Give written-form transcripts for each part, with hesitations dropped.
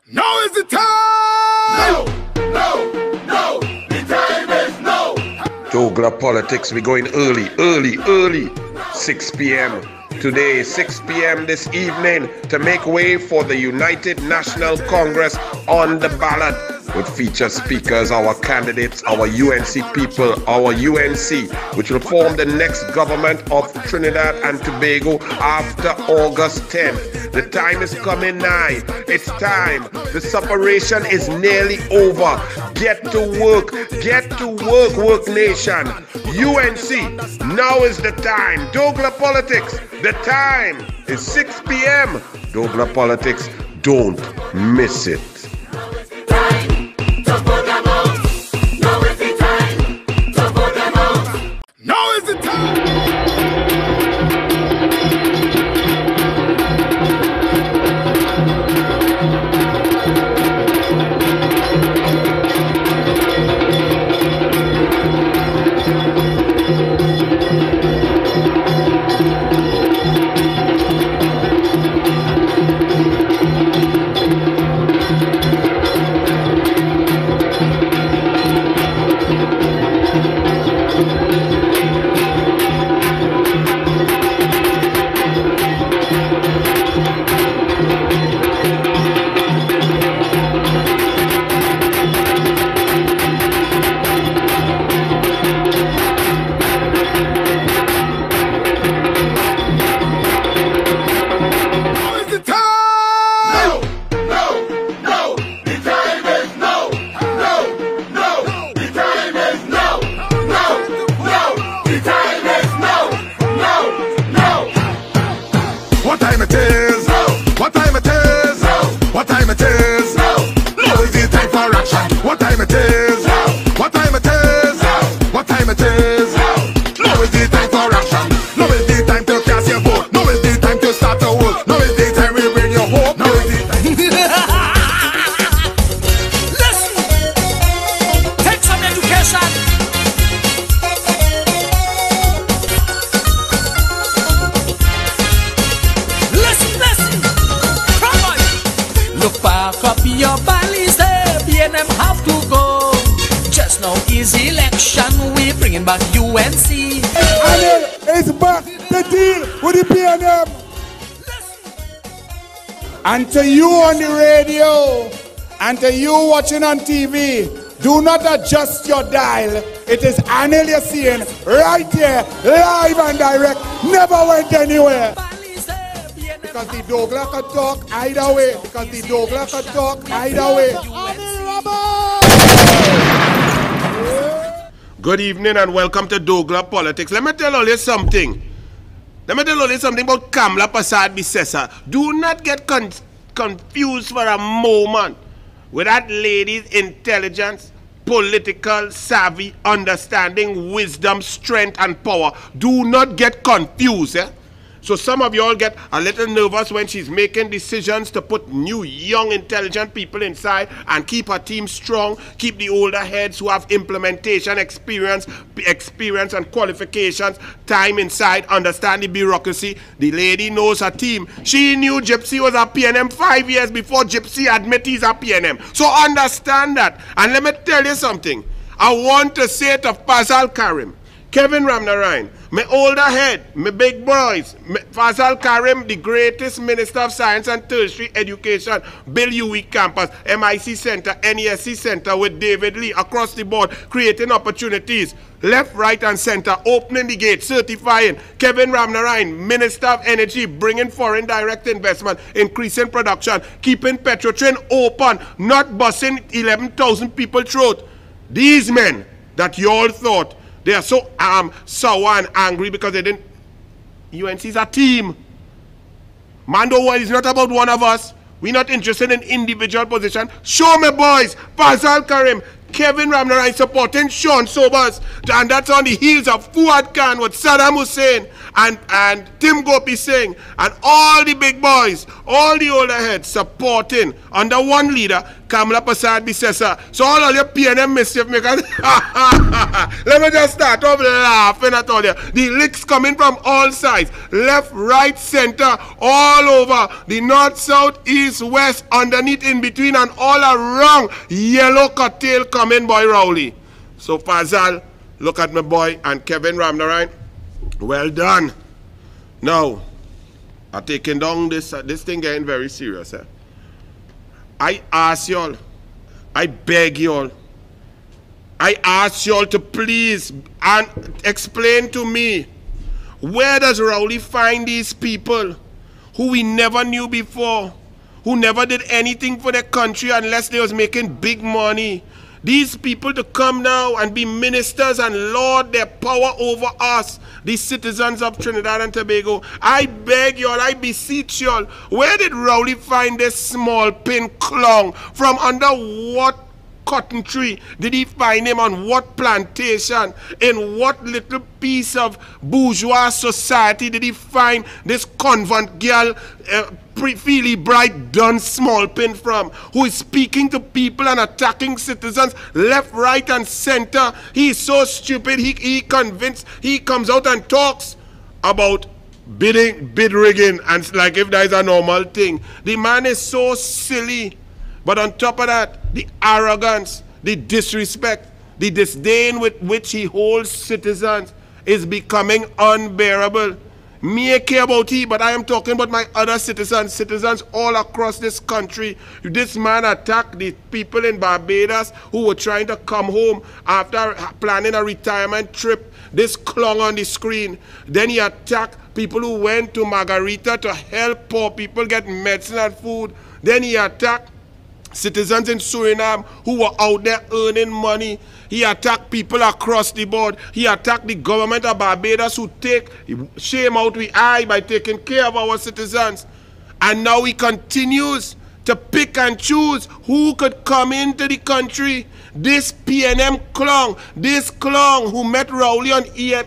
Now is the time! No, the time is no! douglAR Politics, we're going early. 6 p.m. Today, 6 p.m. this evening to make way for the United National Congress on the ballot with featured speakers, our candidates, our UNC people, our UNC, which will form the next government of Trinidad and Tobago after August 10th. The time is coming nigh. It's time. The separation is nearly over. Get to work, work nation. UNC, now is the time. douglAR Politics, the time is 6 p.m. douglAR Politics, don't miss it. Now is the time! Back UNC. Anil is back to deal with the PNM. And to you on the radio, and to you watching on TV, do not adjust your dial. It is Anil you're seeing right here, live and direct, never went anywhere. Because the douglAR can talk either way. Anil Roberts! Good evening and welcome to douglAR Politics. Let me tell you something about Kamla Prasad Bisesa. Do not get confused for a moment with that lady's intelligence, political savvy, understanding, wisdom, strength, and power. Do not get confused. So some of you all get a little nervous when she's making decisions to put new, young, intelligent people inside and keep her team strong, keep the older heads who have implementation experience and qualifications, time inside, understand the bureaucracy. The lady knows her team. She knew Gypsy was a PNM 5 years before Gypsy admitted he's a PNM. So understand that. And let me tell you something. I want to say to Fazal Karim, Kevin Ramnarine, my older head, my big boys, Fazal Karim, the greatest Minister of Science and Tertiary Education, Bill Huey Campus, MIC Center, NESC Center with David Lee across the board, creating opportunities, left, right, and center, opening the gate, certifying. Kevin Ramnarine, Minister of Energy, bringing foreign direct investment, increasing production, keeping Petrotrin open, not busing 11,000 people throat. These men that you all thought, they are so sour and angry because they didn't. UNC is a team. Mando World is not about one of us. We're not interested in individual position. Show me, boys. Fazal Karim, Kevin Ramnarai supporting Sean Sobers, and that's on the heels of Fuad Khan with Saddam Hussein and Tim Gopi Singh and all the big boys, all the older heads supporting under one leader, Kamla Prasad Bisesa. So all your PNM mischief makers, let me just start off laughing at all you. The licks coming from all sides, left, right, center, all over, the north, south, east, west, underneath, in between, and all around. Yellow curtail coming, boy Rowley. So Fazal, look at my boy, and Kevin Ramnarai, well done. Now, I'm taking down this thing getting very serious. I ask y'all, I beg y'all, I ask y'all to please and explain to me, where does Rowley find these people who we never knew before, who never did anything for their country unless they was making big money? These people to come now and be ministers and lord their power over us, the citizens of Trinidad and Tobago. I beg y'all, I beseech y'all, where did Rowley find this small pin clown? From under what cotton tree did he find him? On what plantation? In what little piece of bourgeois society did he find this convent girl, Feely Bright Dunn Smallpin from, who is speaking to people and attacking citizens left, right, and center? He is so stupid, he convinced, he comes out and talks about bid rigging, and like if that is a normal thing. The man is so silly. But on top of that, the arrogance, the disrespect, the disdain with which he holds citizens is becoming unbearable. Me I care about he, but I am talking about my other citizens all across this country. This man attacked the people in Barbados who were trying to come home after planning a retirement trip. This clung on the screen. Then he attacked people who went to Margarita to help poor people get medicine and food. Then he attacked citizens in Suriname who were out there earning money. He attacked people across the board. He attacked the government of Barbados who take shame out we eye by taking care of our citizens. And now he continues to pick and choose who could come into the country. This PNM clown, this clown who met Rowley on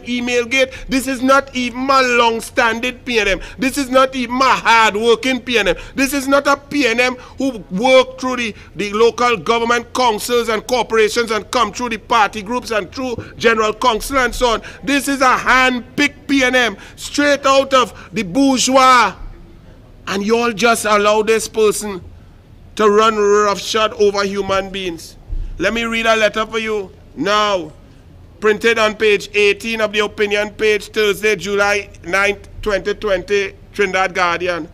email gate, this is not even my long-standing PNM. This is not even my hard-working PNM. This is not a PNM who work through the local government councils and corporations and come through the party groups and through general council and so on. This is a hand-picked PNM, straight out of the bourgeois. And you all just allow this person to run roughshod over human beings. Let me read a letter for you now, printed on page 18 of the opinion page, Thursday, July 9th, 2020, Trinidad Guardian.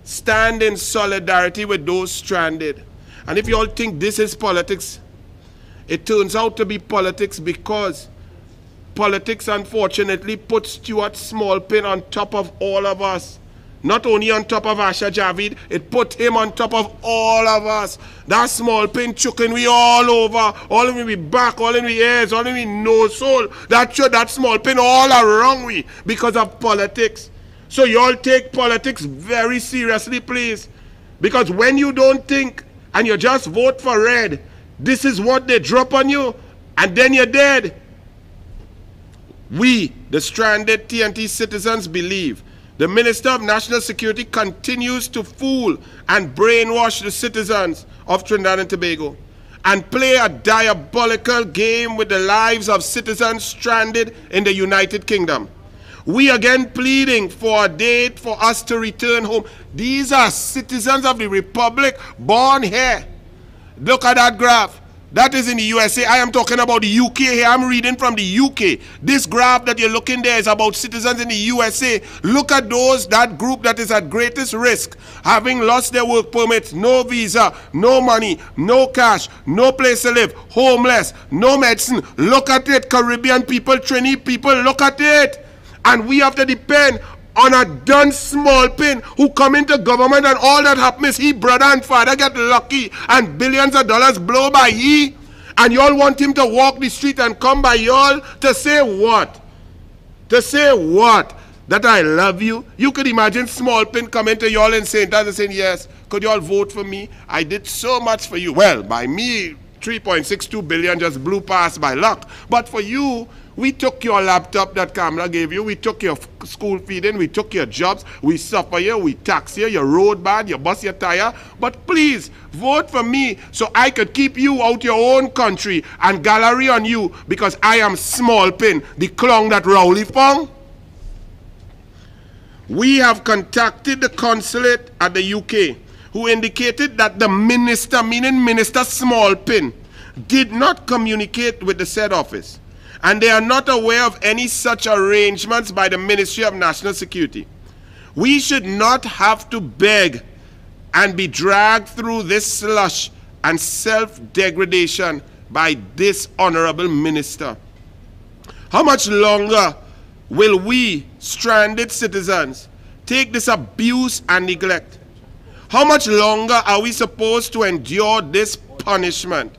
Stand in solidarity with those stranded. And if you all think this is politics, it turns out to be politics, because politics unfortunately puts Stuart Smallpin on top of all of us. Not only on top of Asha Javid, it put him on top of all of us. That Smallpin chucking we all over, all in we back, all in we ears, all in we nose hole. That Smallpin all around we because of politics. So you all take politics very seriously, please. Because when you don't think and you just vote for red, this is what they drop on you, and then you're dead. We, the stranded TNT citizens, believe the Minister of National Security continues to fool and brainwash the citizens of Trinidad and Tobago and play a diabolical game with the lives of citizens stranded in the United Kingdom. We again pleading for a date for us to return home. These are citizens of the Republic born here. Look at that graph. That is in the USA. I am talking about the UK here. I'm reading from the UK. This graph that you're looking there is about citizens in the USA. Look at that group that is at greatest risk, having lost their work permits, no visa, no money, no cash, no place to live, homeless, no medicine. Look at it, Caribbean people, Trini people, look at it. And we have to depend on a done Smallpin who come into government, and all that happens, he brother and father get lucky and billions of dollars blow by he, and y'all want him to walk the street and come by y'all to say what? To say what? That I love you? You could imagine Smallpin coming to y'all and saying, yes, could y'all vote for me? I did so much for you. Well, by me 3.62 billion just blew past by luck. But for you, we took your laptop that Kamala gave you, we took your school feeding, we took your jobs, we suffer you, we tax you, your road bad, you bust your tire. But please, vote for me so I could keep you out your own country and gallery on you, because I am Small Pin, the clown that Rowley found. We have contacted the consulate at the UK, who indicated that the minister, meaning Minister Small Pin, did not communicate with the said office, and they are not aware of any such arrangements by the Ministry of National Security. We should not have to beg and be dragged through this slush and self-degradation by this honorable minister. How much longer will we, stranded citizens, take this abuse and neglect? How much longer are we supposed to endure this punishment?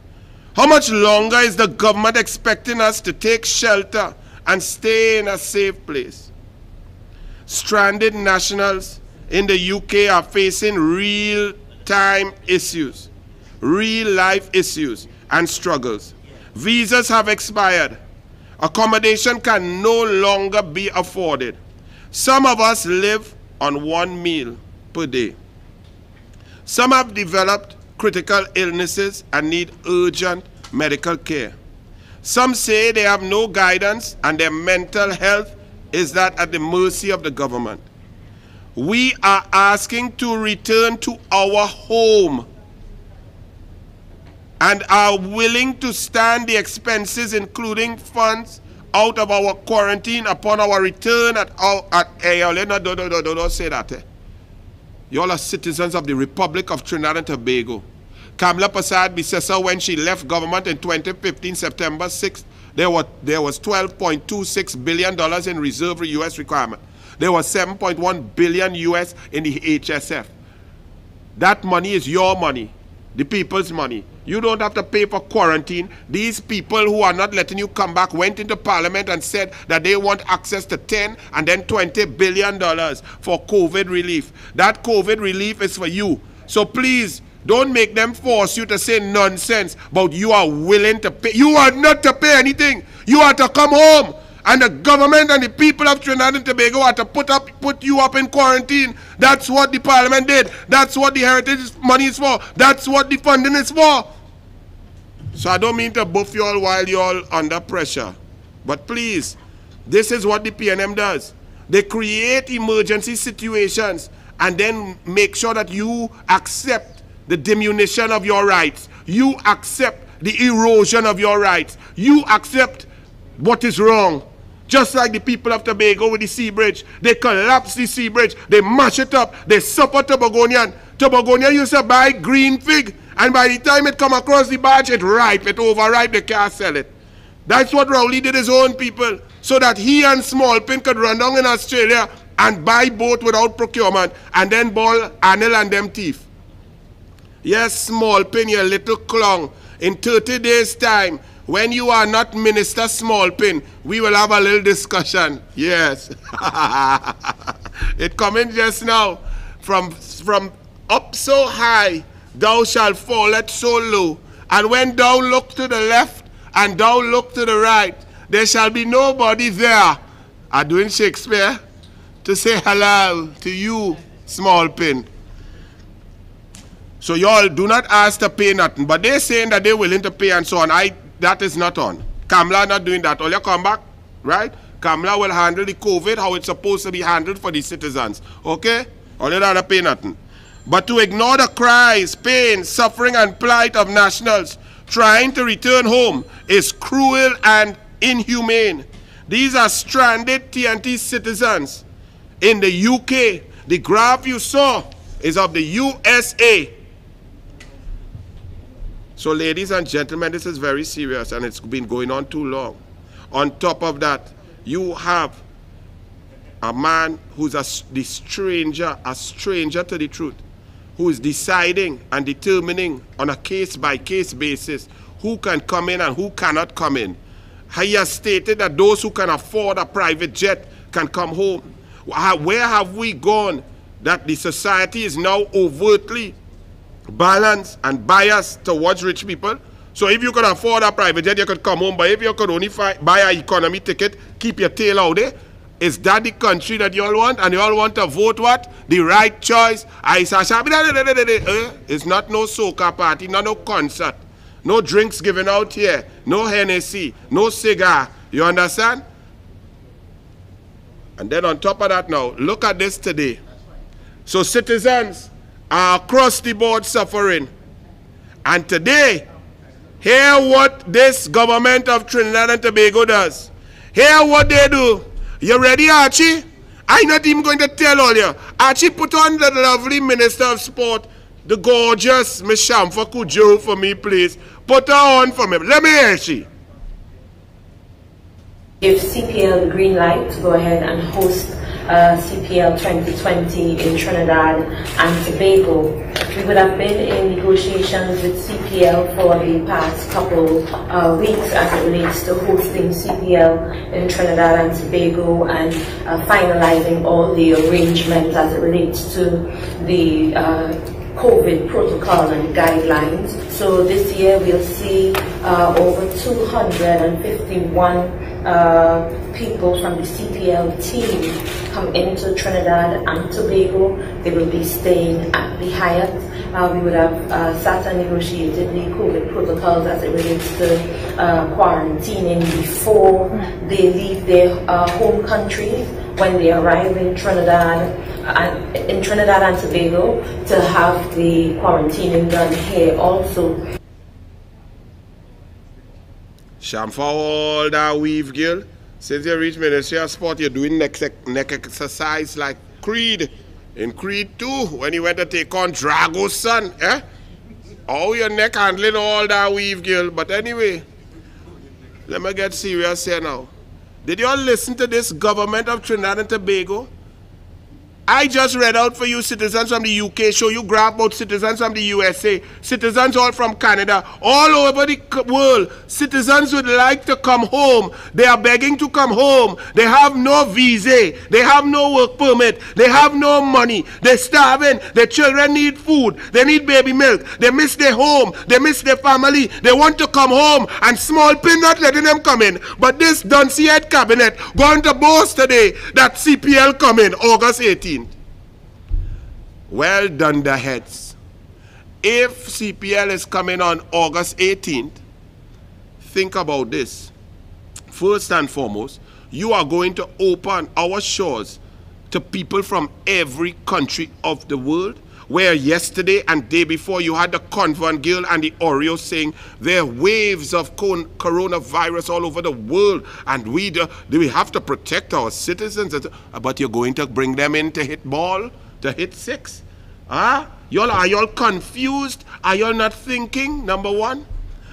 How much longer is the government expecting us to take shelter and stay in a safe place? Stranded nationals in the UK are facing real-time issues, real-life issues and struggles. Visas have expired. Accommodation can no longer be afforded. Some of us live on 1 meal per day. Some have developed critical illnesses and need urgent medical care. Some say they have no guidance and their mental health is that at the mercy of the government. We are asking to return to our home and are willing to stand the expenses, including funds out of our quarantine upon our return don't say that. You all are citizens of the Republic of Trinidad and Tobago. Kamala Persad-Bissessar, when she left government in 2015, September 6th, there was $12.26 billion in reserve U.S. requirement. There was $7.1 billion U.S. in the HSF. That money is your money, the people's money. You don't have to pay for quarantine. These people who are not letting you come back went into Parliament and said that they want access to 10 and then $20 billion for COVID relief. That COVID relief is for you. So please, don't make them force you to say nonsense about you are willing to pay. You are not to pay anything. You are to come home. And the government and the people of Trinidad and Tobago are to put you up in quarantine. That's what the Parliament did. That's what the heritage money is for. That's what the funding is for. So I don't mean to buff you all while you're all under pressure. But please, this is what the PNM does. They create emergency situations and then make sure that you accept the diminution of your rights. You accept the erosion of your rights. You accept what is wrong. Just like the people of Tobago with the sea bridge. They collapse the sea bridge. They mash it up. They suffer Tobagonian. Tobagonian used to buy green fig, and by the time it come across the barge, it ripe. It overripe. They can't sell it. That's what Rowley did his own people, so that he and Small Pin could run down in Australia and buy boat without procurement, and then ball Anil and them thief. Yes, Small Pin, you little clown. In 30 days' time, when you are not Minister Small Pin, we will have a little discussion. Yes. It coming just now. From up so high, thou shalt fall at so low. And when thou look to the left and thou look to the right, there shall be nobody there. I'm doing Shakespeare to say hello to you, Small Pin. So y'all do not ask to pay nothing. But they're saying that they're willing to pay and so on. That is not on. Kamala not doing that. All you come back, right? Kamala will handle the COVID how it's supposed to be handled for the citizens. Okay? All you don't have to pay nothing. But to ignore the cries, pain, suffering, and plight of nationals trying to return home is cruel and inhumane. These are stranded TNT citizens in the UK. The graph you saw is of the USA. So ladies and gentlemen, this is very serious and it's been going on too long. On top of that, you have a man who's a stranger to the truth, who is deciding and determining on a case-by-case basis who can come in and who cannot come in. He has stated that those who can afford a private jet can come home. Where have we gone that the society is now overtly balanced and biased towards rich people? So if you could afford a private jet, you could come home. But if you could only buy an economy ticket, keep your tail out there. Is that the country that you all want? And you all want to vote what? The right choice. It's not no soca party, not no concert. No drinks given out here. No Hennessy. No cigar. You understand? And then on top of that now, look at this today. So citizens are across the board suffering. And today, hear what this government of Trinidad and Tobago does. Hear what they do. You ready, Archie? I'm not even going to tell all you. Archie put on the lovely Minister of Sport, the gorgeous Miss Shamfa Kujo for me, please. Put her on for me. Let me hear she. Give CPL the green light to go ahead and host CPL 2020 in Trinidad and Tobago. We would have been in negotiations with CPL for the past couple weeks as it relates to hosting CPL in Trinidad and Tobago and finalizing all the arrangements as it relates to the COVID protocol and guidelines. So this year we'll see over 251 people from the CPL team come into Trinidad and Tobago. They will be staying at the Hyatt. We would have sat and negotiated the COVID protocols as it relates to quarantining before they leave their home countries. When they arrive in Trinidad and Tobago, to have the quarantining done here also. Shamfa, all that weave, girl. Since you reach Ministry of Sport, you're doing neck exercise like Creed. In Creed 2, when you went to take on Drago's son, eh? Oh, your neck handling all that weave, girl. But anyway, let me get serious here now. Did you all listen to this government of Trinidad and Tobago? I just read out for you citizens from the UK, show you graph about citizens from the USA, citizens all from Canada, all over the world. Citizens would like to come home. They are begging to come home. They have no visa. They have no work permit. They have no money. They're starving. Their children need food. They need baby milk. They miss their home. They miss their family. They want to come home. And small pin not letting them come in. But this Duncy head cabinet going to boast today that CPL come in August 18th. Well done, the heads. If CPL is coming on August 18th, think about this. First and foremost, you are going to open our shores to people from every country of the world, where yesterday and day before you had the Convent girl and the Oreo saying there are waves of coronavirus all over the world and we have to protect our citizens. But you're going to bring them in to hit ball, to hit six. Are y'all confused? Are y'all not thinking? Number one.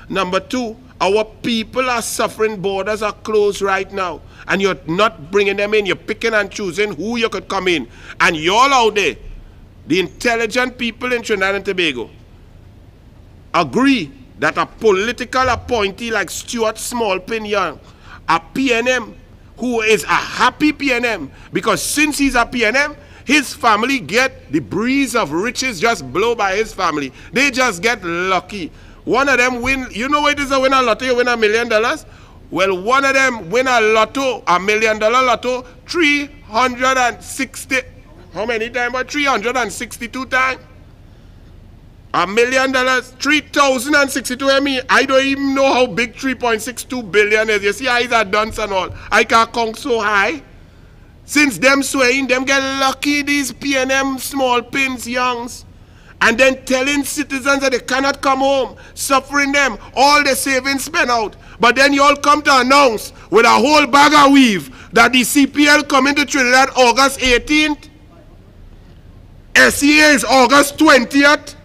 Number two, our people are suffering. Borders are closed right now. And you're not bringing them in. You're picking and choosing who you could come in. And y'all out there, the intelligent people in Trinidad and Tobago, agree that a political appointee like Stuart Smallpin Young, a PNM, who is a happy PNM, because since he's a PNM, his family get the breeze of riches just blow by his family. They just get lucky. One of them win, you know what it is to win a lotto, you win $1 million? Well, one of them win a lotto, $1 million lotto, 360, how many times? 362 times. $1 million, 3,062. I don't even know how big 3.62 billion is. You see how it's a dunce and all. I can't count so high. Since them swaying, them get lucky, these PNM small pins youngs. And then telling citizens that they cannot come home, suffering them, all the savings spent out. But then you all come to announce with a whole bag of weave that the CPL coming to Trinidad August 18th. SEA is August 20th.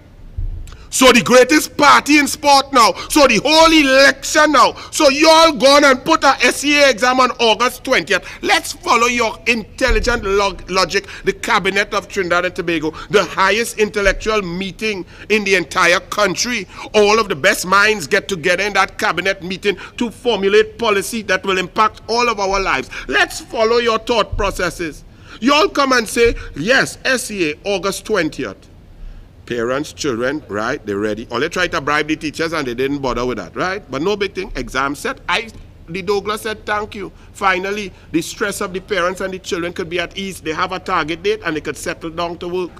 So the greatest party in sport now. So the whole election now. So you all gone and put a SEA exam on August 20th. Let's follow your intelligent logic. The cabinet of Trinidad and Tobago, the highest intellectual meeting in the entire country. All of the best minds get together in that cabinet meeting to formulate policy that will impact all of our lives. Let's follow your thought processes. You all come and say, yes, SEA, August 20th. Parents, children, right? They're ready. Or they try to bribe the teachers and they didn't bother with that, right? But no big thing. Exam set. The douglAR said thank you. Finally, the stress of the parents and the children could be at ease. They have a target date and they could settle down to work.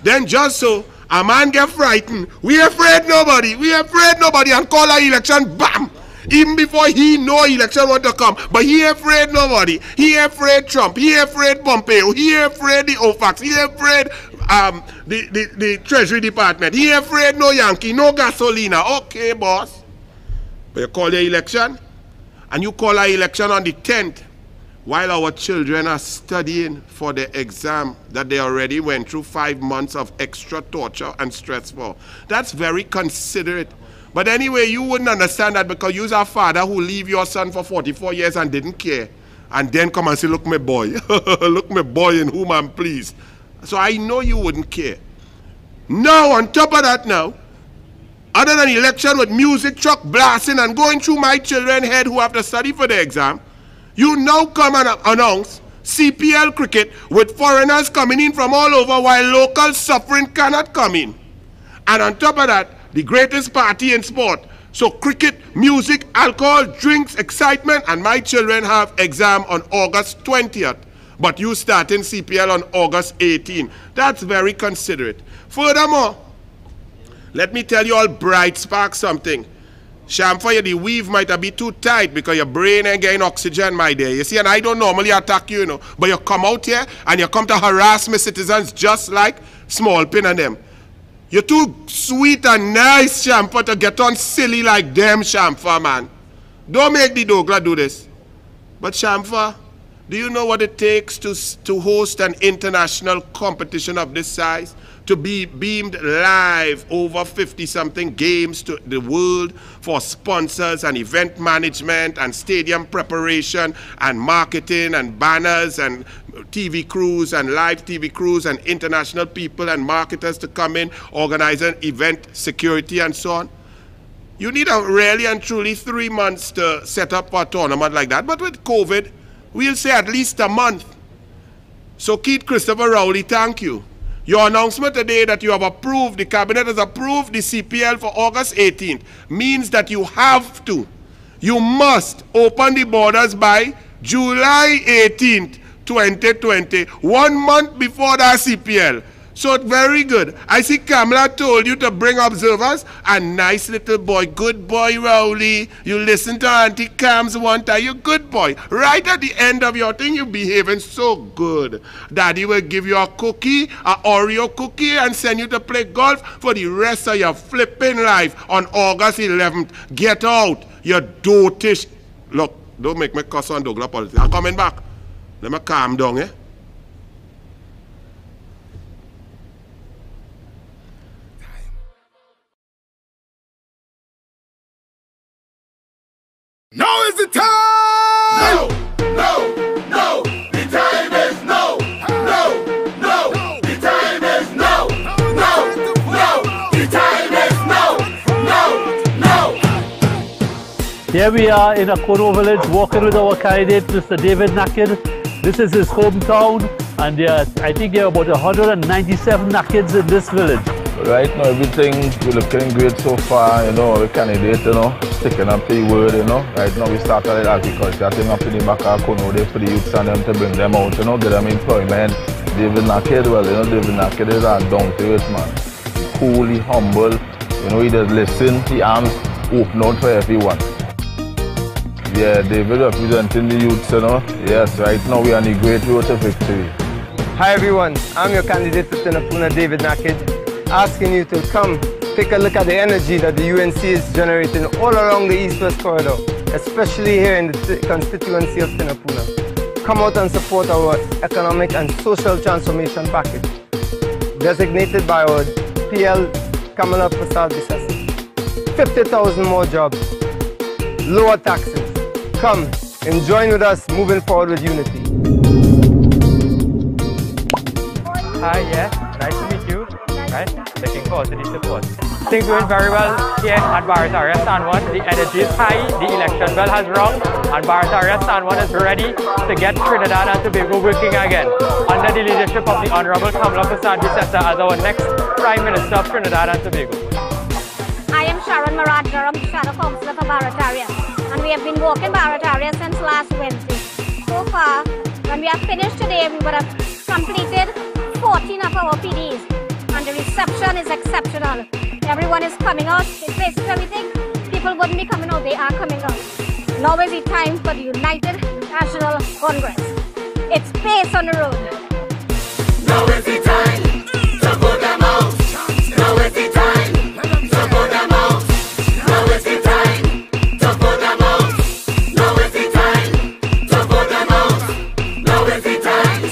Then just so, a man get frightened. We afraid nobody. We afraid nobody and call an election, bam! Even before he know election want to come. But he afraid nobody. He afraid Trump. He afraid Pompeo. He afraid the OFAC. He afraid the Treasury Department. He afraid no Yankee, no gasolina. Okay, boss. But you call the election, and you call an election on the 10th, while our children are studying for the exam that they already went through 5 months of extra torture and stress for. That's very considerate. But anyway, you wouldn't understand that because you're a father who leave your son for 44 years and didn't care. And then come and say, look, my boy. Look, my boy in whom I'm pleased. So I know you wouldn't care. Now, on top of that now, other than election with music truck blasting and going through my children's head who have to study for the exam, you now come and announce CPL cricket with foreigners coming in from all over while local suffering cannot come in. And on top of that, the greatest party in sport. So cricket, music, alcohol, drinks, excitement, and my children have exam on August 20th. But you starting CPL on August 18th. That's very considerate. Furthermore, let me tell you all bright spark something. Sham, for you, the weave might be too tight because your brain ain't getting oxygen, my dear. You see, and I don't normally attack you, you know. But you come out here and you come to harass my citizens just like Small Pin and them. You're too sweet and nice, Shamfa, to get on silly like them, Shamfa, man. Don't make the douglAR do this. But Shamfa, do you know what it takes to host an international competition of this size? To be beamed live over 50-something games to the world for sponsors and event management and stadium preparation and marketing and banners and TV crews and live TV crews and international people and marketers to come in, organize an event, security and so on. You need a really and truly 3 months to set up a tournament like that. But with COVID, we'll say at least a month. So Keith Christopher Rowley, thank you. Your announcement today that you have approved, the cabinet has approved the CPL for August 18th means that you have to, you must open the borders by July 18th, 2020, 1 month before that CPL. So very good. I see Kamala told you to bring observers. A nice little boy. Good boy, Rowley. You listen to Auntie Cams one time. You good boy. Right at the end of your thing, you behaving so good. Daddy will give you a cookie, a Oreo cookie, and send you to play golf for the rest of your flipping life on August 11th. Get out. You dotish. Look, don't make me cuss on douglAR politics. I'm coming back. Let me calm down, eh? Now is the time! No, no, no, the time is no, no, no, the time is no, no, no, the time is no, no, no. Here we are in Akono village walking with our candidate, Mr. David Nakid. This is his hometown and I think there are about 197 Nakids in this village. Right now, everything we're looking great so far, you know, the candidate, you know, sticking up to the word, you know. Right now, we started with agriculture, thing up in the back of Kono there for the youths and them to bring them out, you know, get them employment. David Nakid, well, you know, David Nakid is a down to earth man. Cool, he humble, you know, he does listen, the arms open out for everyone. Yeah, David representing the youths, you know. Yes, right now we are on the great road to victory. Hi everyone, I'm your candidate for Sinapuna, David Nakid. Asking you to come take a look at the energy that the UNC is generating all around the East-West corridor, especially here in the constituency of Sinapuna. Come out and support our economic and social transformation package, designated by our PL Kamala Prasad Bisasi. 50,000 more jobs, lower taxes. Come and join with us moving forward with unity. Hi, yeah, nice to meet you. right? Looking forward to the support. Things went very well here at Barataria Stand 1. The energy is high, the election bell has rung, and Barataria Stand 1 is ready to get Trinidad and Tobago working again under the leadership of the Honorable Kamala Persad-Bissessar as our next Prime Minister of Trinidad and Tobago. I am Sharon Marad Durham, Shadow Councillor for Barataria, and we have been walking Barataria since last Wednesday. So far, when we have finished today, we would have completed 14 of our PDs, and the reception is exceptional. Everyone is coming out. In place of everything, people wouldn't be coming out, they are coming out. Now is the time for the United National Congress. It's pace on the road. Now is the time to put them out. Now is the time to put them out. Now is the time to put them out. Now is the time to put them out. Now is the time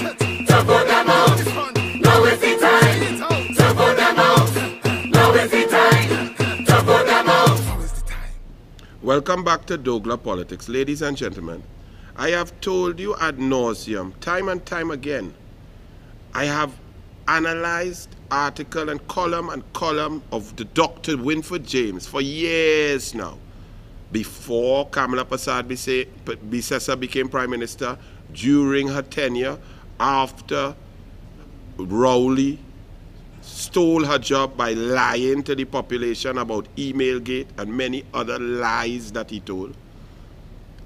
to put them out. Now is the time to put them out. Now is the time to put them out. Welcome back to douglAR Politics. Ladies and gentlemen, I have told you ad nauseum, time and time again, I have analyzed article and column of the Dr. Winford James for years now. Before Kamala Persad-Bissessar became Prime Minister, during her tenure, after Rowley stole her job by lying to the population about Emailgate and many other lies that he told.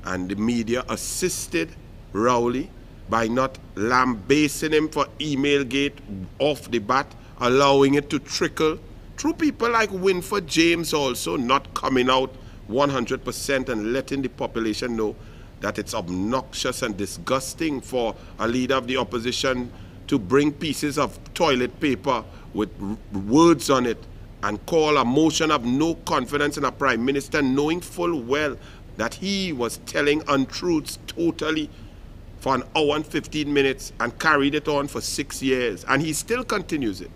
And the media assisted Rowley by not lambasting him for Emailgate off the bat, allowing it to trickle through people like Winford James also not coming out 100% and letting the population know that it's obnoxious and disgusting for a leader of the opposition to bring pieces of toilet paper with words on it and call a motion of no confidence in a prime minister, knowing full well that he was telling untruths totally for an hour and 15 minutes and carried it on for 6 years, and he still continues it.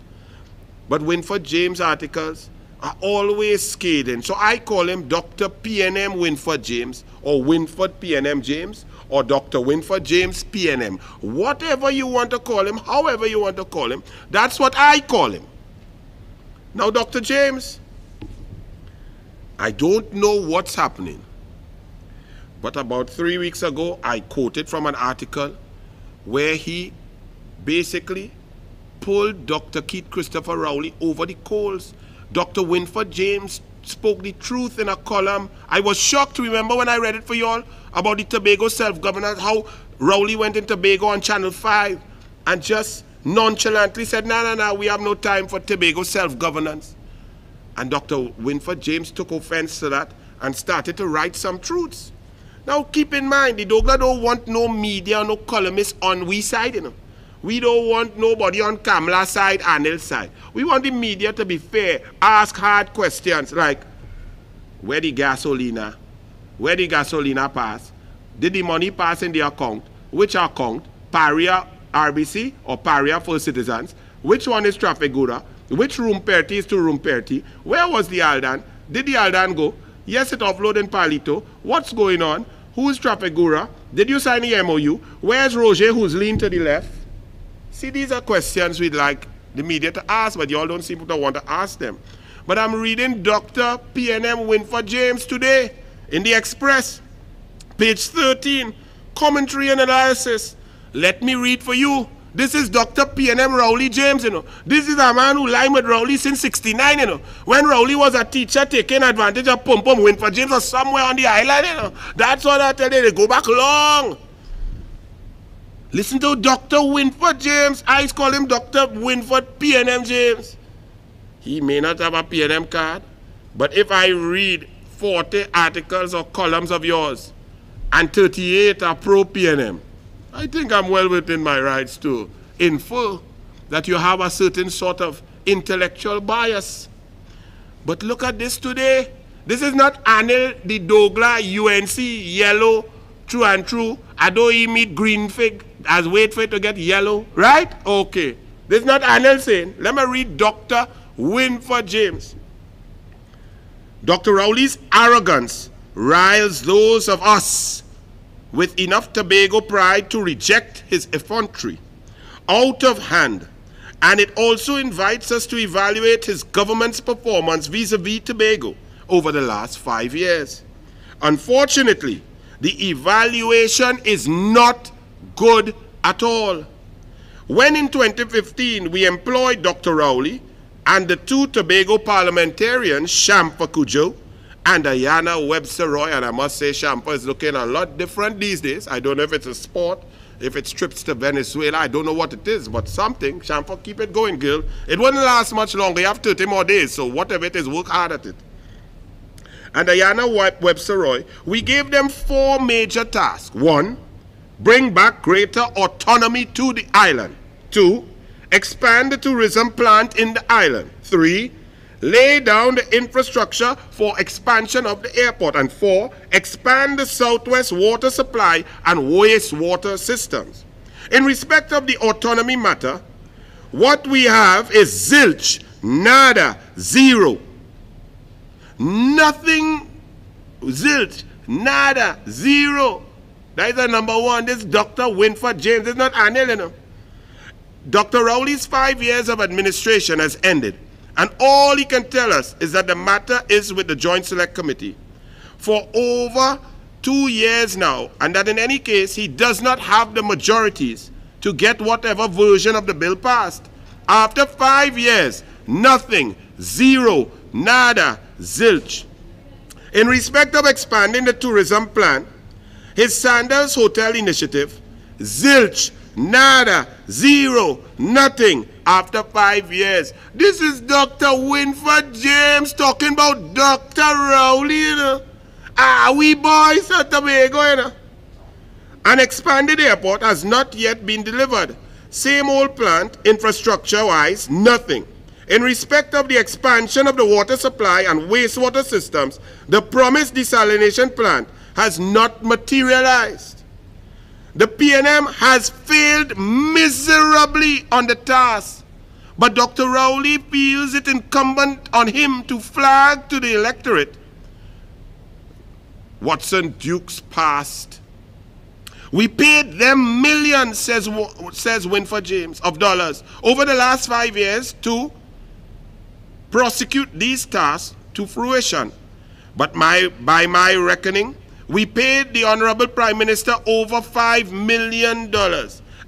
But Winford James articles are always scathing, so I call him Dr. PNM Winford James, or Winford PNM James, or Dr. Winford James PNM. Whatever you want to call him, however you want to call him, that's what I call him. Now, Dr. James, I don't know what's happening, but about 3 weeks ago, I quoted from an article where he basically pulled Dr. Keith Christopher Rowley over the coals. Dr. Winford James spoke the truth in a column. I was shocked, remember when I read it for you all, about the Tobago self-governance, how Rowley went in Tobago on Channel 5 and just nonchalantly said, no, we have no time for Tobago self-governance. And Dr. Winford James took offense to that and started to write some truths. Now, keep in mind, the douglAR don't want no media, no columnists on we side, you know. We don't want nobody on Kamala's side, Anil's side. We want the media to be fair, ask hard questions like, where the gasolina? Where the gasolina pass? Did the money pass in the account? Which account? Paria RBC or Paria for Citizens? Which one is Trafigura? Which room 30 is to room 30? Where was the Aldan? Did the Aldan go? Yes, it offloaded in Palito. What's going on? Who is Trafigura? Did you sign the MOU? Where's Roger, who's leaned to the left? See, these are questions we'd like the media to ask, but you all don't seem to want to ask them. But I'm reading Dr. PNM Winford James today in the Express, page 13, commentary and analysis. Let me read for you. This is Dr. PNM Rowley James, you know. This is a man who lined with Rowley since 69, you know. When Rowley was a teacher taking advantage of Pum Pum, Winford James was somewhere on the island, you know. That's what I tell you, they go back long. Listen to Dr. Winford James. I call him Dr. Winford PNM James. He may not have a PNM card, but if I read 40 articles or columns of yours and 38 are pro-PNM, I think I'm well within my rights to infer that you have a certain sort of intellectual bias. But look at this today. This is not Anil, the douglAR, UNC, yellow, true and true. I don't even meet green fig as wait for it to get yellow, right? Okay. This is not Anil saying. Let me read Dr. Winford James. Dr. Rowley's arrogance riles those of us with enough Tobago pride to reject his effrontery. Out of hand, And it also invites us to evaluate his government's performance vis-a-vis Tobago over the last 5 years. Unfortunately, the evaluation is not good at all. When in 2015 we employed Dr. Rowley and the two Tobago parliamentarians, Shampa Cudjoe and Diana Webster-Roy, and I must say Shampa is looking a lot different these days. I don't know if it's a sport, if it's trips to Venezuela, I don't know what it is, but something. Shampa, keep it going, girl. It wouldn't last much longer. You have 30 more days, so whatever it is, work hard at it. And Diana Webster-Roy, we gave them 4 major tasks. 1, bring back greater autonomy to the island. 2, expand the tourism plant in the island. 3, lay down the infrastructure for expansion of the airport. And 4, expand the southwest water supply and wastewater systems. In respect of the autonomy matter, what we have is zilch, nada, zero. Nothing, zilch, nada, zero. That is the number one. This is Dr. Winford James. It's not Anil, you know. Dr. Rowley's 5 years of administration has ended, and all he can tell us is that the matter is with the Joint Select Committee for over 2 years now, and that in any case he does not have the majorities to get whatever version of the bill passed. After 5 years, nothing, zero, nada, zilch. In respect of expanding the tourism plan, his Sandals Hotel initiative, zilch, nada, zero, nothing after 5 years. This is Dr. Winford James talking about Dr. Rowley, you know. We boys at Tobago, you know. An expanded airport has not yet been delivered. Same old plant, infrastructure-wise, nothing. In respect of the expansion of the water supply and wastewater systems, the promised desalination plant has not materialized. The PNM has failed miserably on the task, but Dr. Rowley feels it incumbent on him to flag to the electorate Watson Duke's past. We paid them millions, says Winford James, of dollars over the last 5 years to prosecute these tasks to fruition. But by my reckoning, we paid the Honorable Prime Minister over $5 million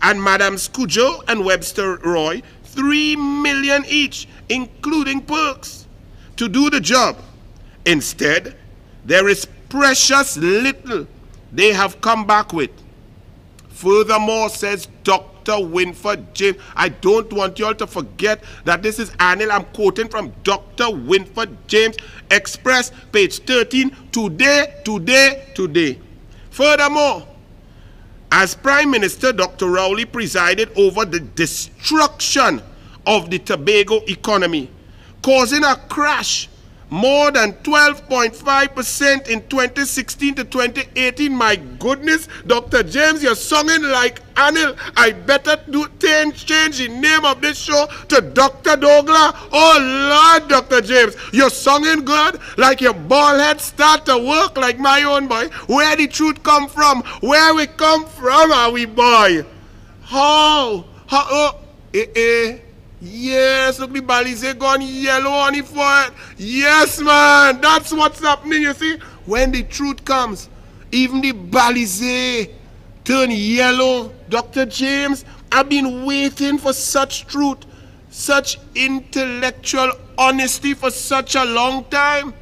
and Madam Cudjoe and Webster-Roy $3 million each, including perks, to do the job. Instead, there is precious little they have come back with. Furthermore, says Dr. Winford James, I don't want you all to forget that this is Anil. I'm quoting from Dr. Winford James Express, page 13, today. Furthermore, as Prime Minister, Dr. Rowley presided over the destruction of the Tobago economy, causing a crash more than 12.5% in 2016 to 2018. My goodness, Dr. James, you're singing like Anil. I better change the name of this show to Dr. douglAR. Oh Lord, Dr. James, you're singing good, like your bald head start to work like my own boy. Where the truth come from? Where we come from, are we, boy? How? Yes, look, the balize gone yellow on the forehead. Yes, man, that's what's happening, you see. When the truth comes, even the balize turn yellow. Dr. James, I've been waiting for such truth, such intellectual honesty for such a long time.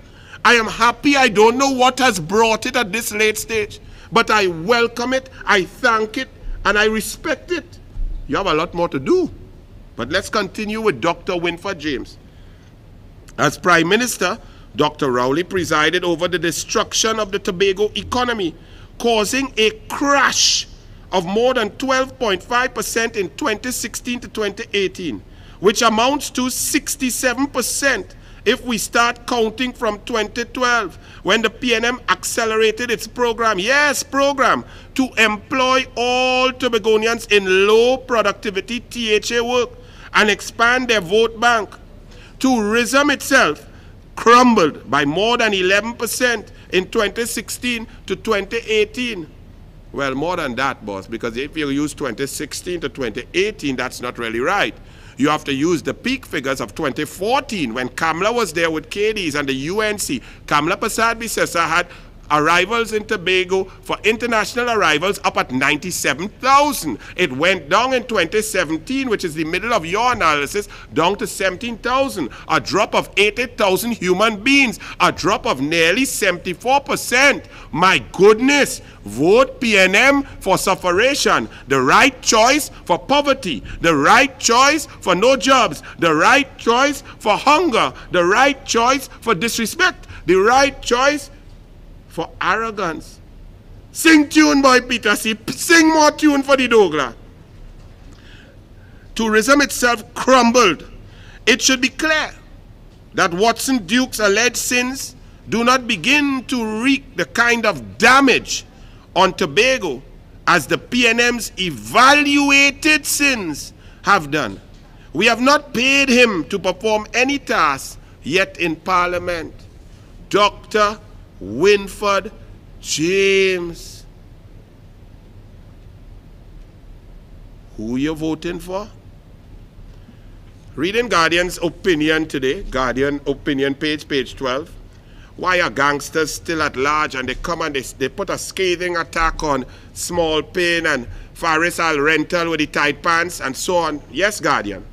I am happy. I don't know what has brought it at this late stage, but I welcome it, I thank it, and I respect it. You have a lot more to do. But let's continue with Dr. Winford James. As Prime Minister, Dr. Rowley presided over the destruction of the Tobago economy, causing a crash of more than 12.5% in 2016 to 2018, which amounts to 67% if we start counting from 2012, when the PNM accelerated its program, to employ all Tobagonians in low productivity THA work and expand their vote bank. Tourism itself crumbled by more than 11% in 2016 to 2018. Well, more than that, boss, because if you use 2016 to 2018, that's not really right. You have to use the peak figures of 2014 when Kamla was there with KDs and the UNC. Kamla Prasad Bisesa had arrivals in Tobago for international arrivals up at 97,000. It went down in 2017, which is the middle of your analysis, down to 17,000. A drop of 80,000 human beings. A drop of nearly 74%. My goodness. Vote PNM for sufferation. The right choice for poverty. The right choice for no jobs. The right choice for hunger. The right choice for disrespect. The right choice for arrogance. Sing tune, boy Peter. Sing more tune for the douglAR. Tourism itself crumbled. It should be clear that Watson Duke's alleged sins do not begin to wreak the kind of damage on Tobago as the PNM's evaluated sins have done. We have not paid him to perform any task yet in Parliament. Dr. Winford James. Who you voting for? Reading Guardian's opinion today, Guardian opinion page 12. Why are gangsters still at large? And they come and they put a scathing attack on Small Pain and Faris Al Rental with the tight pants and so on. Yes, Guardian.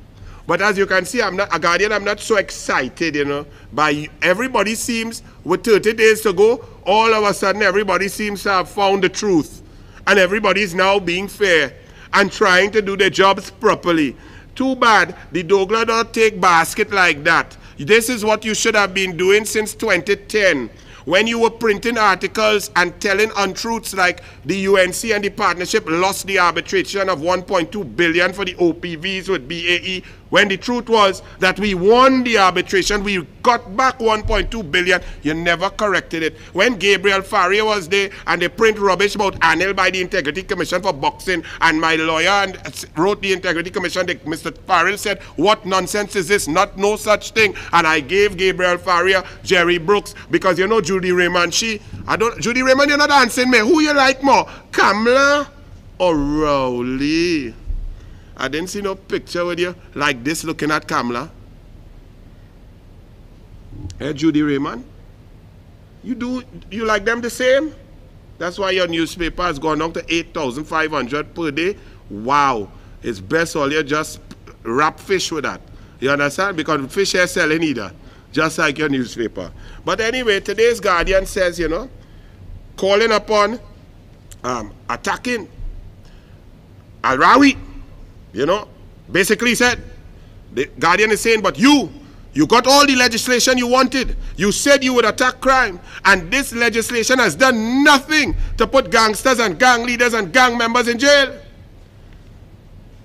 But as you can see, I'm not so excited, you know. By everybody seems, with 30 days to go, all of a sudden everybody seems to have found the truth. And everybody is now being fair and trying to do their jobs properly. Too bad the douglAR don't take basket like that. This is what you should have been doing since 2010. When you were printing articles and telling untruths like the UNC and the partnership lost the arbitration of 1.2 billion for the OPVs with BAE, when the truth was that we won the arbitration, we got back 1.2 billion, you never corrected it. When Gabriel Faria was there and they print rubbish about Anil by the Integrity Commission for boxing, and my lawyer wrote the Integrity Commission, Mr. Farrell said, what nonsense is this? Not no such thing. And I gave Gabriel Faria Jerry Brooks, because you know Judy Raymond, Judy Raymond, you're not answering me. Who you like more, Kamla or Rowley? I didn't see no picture with you like this looking at Kamla. Hey, Judy Raymond, you like them the same? That's why your newspaper has gone down to 8,500 per day. Wow, it's best all you just wrap fish with that. You understand? Because fish ain't selling either, just like your newspaper. But anyway, today's Guardian says, you know, calling upon attacking Al-Rawi. You know, basically said, the Guardian is saying, but you got all the legislation you wanted. You said you would attack crime. And this legislation has done nothing to put gangsters and gang leaders and gang members in jail.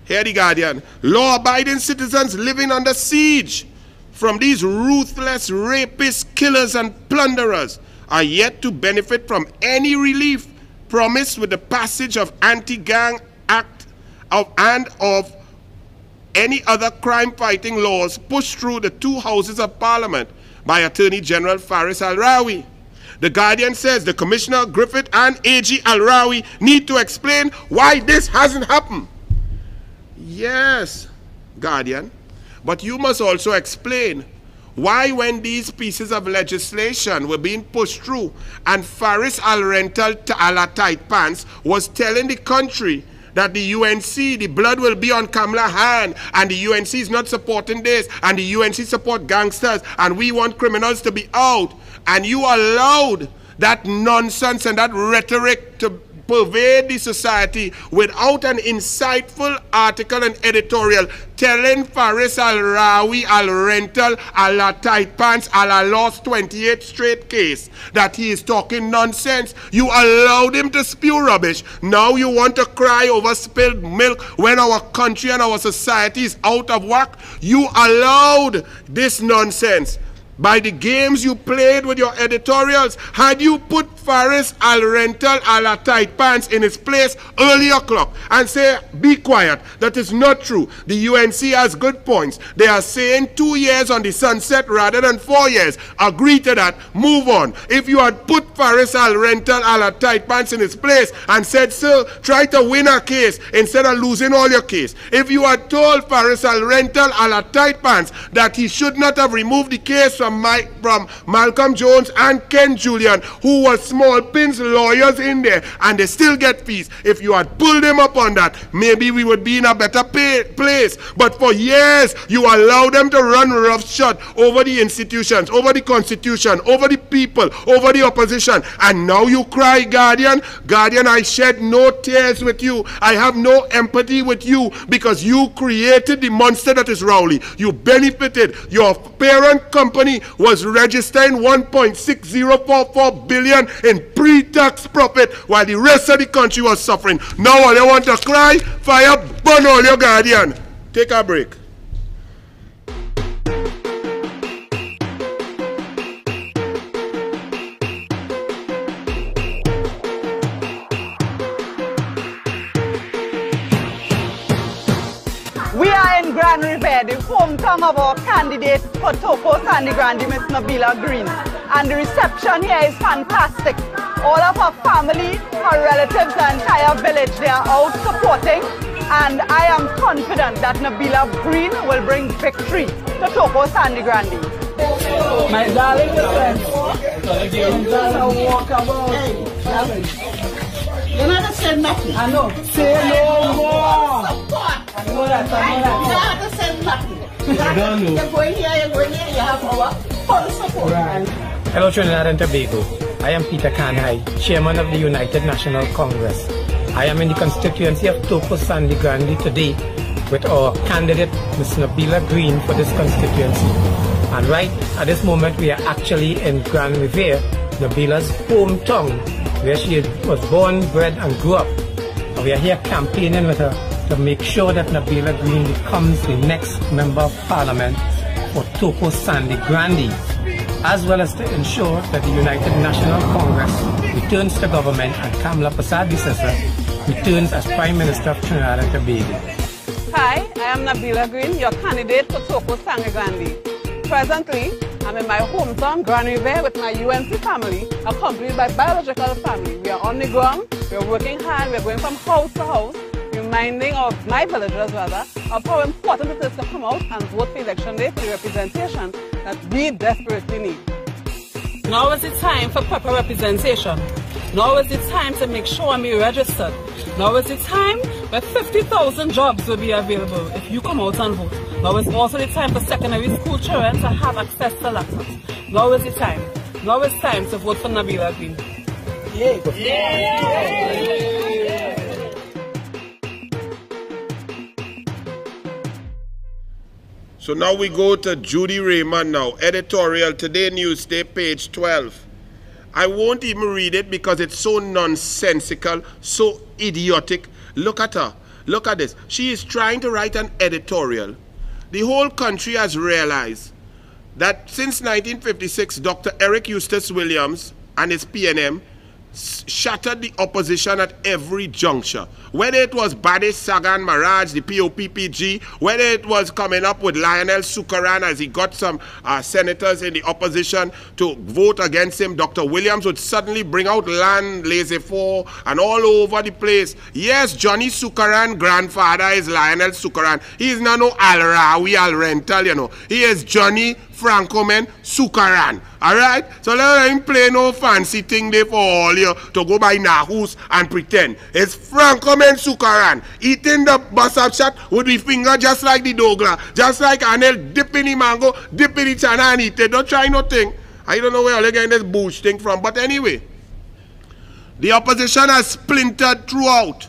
Here the Guardian. Law-abiding citizens living under siege from these ruthless rapists, killers, and plunderers are yet to benefit from any relief promised with the passage of Anti-Gang Act and of any other crime-fighting laws pushed through the two houses of Parliament by Attorney General Faris Al-Rawi. The Guardian says the Commissioner Griffith and AG Al-Rawi need to explain why this hasn't happened. Yes, Guardian, but you must also explain why, when these pieces of legislation were being pushed through and Faris Al-Rental Ala Tight Pants was telling the country that the UNC, the blood will be on Kamla's hand, and the UNC is not supporting this, and the UNC support gangsters, and we want criminals to be out, and you allowed that nonsense and that rhetoric to pervade the society without an insightful article and editorial telling Faris Al-Rawi, Al-Rental, Al-Tight Pants, Al-Lost 28 straight case that he is talking nonsense. You allowed him to spew rubbish. Now you want to cry over spilled milk when our country and our society is out of whack. You allowed this nonsense by the games you played with your editorials. Had you put Faris Al-Rental Al-Tight Pants in his place early o'clock and say, be quiet. That is not true. The UNC has good points. They are saying 2 years on the sunset rather than 4 years. Agree to that. Move on. If you had put Faris Al-Rental Al-Tight Pants in his place and said, sir, try to win a case instead of losing all your case. If you had told Faris Al-Rental Al-Tight Pants that he should not have removed the case from Malcolm Jones and Ken Julian, who was small pins lawyers in there, and they still get fees. If you had pulled him up on that, maybe we would be in a better place. But for years, you allow them to run roughshod over the institutions, over the constitution, over the people, over the opposition. And now you cry, Guardian. Guardian, I shed no tears with you. I have no empathy with you because you created the monster that is Rowley. You benefited. Your parent company was registering 1.6044 billion in pre-tax profit while the rest of the country was suffering. Now all you want to cry, fire, burn all your Guardian. Take a break. We are in Grand River, the hometown of our candidate for Toko Sandy Grande, Miss Nabila Green. And the reception here is fantastic. All of her family, her relatives, the entire village, they are out supporting. And I am confident that Nabila Green will bring victory to Toko Sandy Grande. My darling friends, I'm gonna walk about. You're not saying nothing. I know. Say no more. I know that. You're not saying nothing. You're going here, you have our full support. Right. Hello Trinidad and Tobago. I am Peter Kanhai, Chairman of the United National Congress. I am in the constituency of Toko Sandy Grande today with our candidate, Ms. Nabila Green, for this constituency. And right at this moment, we are actually in Grand River, Nabila's hometown, where she was born, bred, and grew up. And we are here campaigning with her to make sure that Nabila Green becomes the next Member of Parliament for Toko Sandy Grande, as well as to ensure that the United National Congress returns to government and Kamla Persad-Bissessar returns as Prime Minister of Trinidad and Tobago. Hi, I am Nabila Green, your candidate for Toko Sandy Grande. Presently, I'm in my hometown, Grand River, with my UNC family, accompanied by biological family. We are on the ground, we are working hard, we are going from house to house, reminding of my villagers rather, of how important it is to come out and vote for election day for the representation that we desperately need. Now is the time for proper representation. Now is the time to make sure I'm registered. Now is the time where 50,000 jobs will be available if you come out and vote. Now is also the time for secondary school children to have access to laptops. Now is the time. Now is time to vote for Nabila Green. So now we go to Judy Raymond now. Editorial, Today Newsday, page 12. I won't even read it because it's so nonsensical, so idiotic. Look at her. Look at this. She is trying to write an editorial. The whole country has realized that since 1956, Dr. Eric Eustace Williams and his PNM shattered the opposition at every juncture. Whether it was Badish Sagan Maraj, the POPPG, whether it was coming up with Lionel Sukaran as he got some senators in the opposition to vote against him, Dr. Williams would suddenly bring out land laissez-faire and all over the place. Yes, Johnny Sukaran, grandfather is Lionel Sukaran. He is not no Al-Rawi, Al-Rental, you know. He is Johnny Francomen Sukaran. Alright? So let him play no fancy thing there for all you to go by Nahus and pretend. It's Francomen Sukaran. Eating the basab shot with the finger just like the douglAR. Just like Anil dipping the mango, dipping the chana and eat it. Don't try nothing. I don't know where you're getting this bush thing from. But anyway, the opposition has splintered throughout.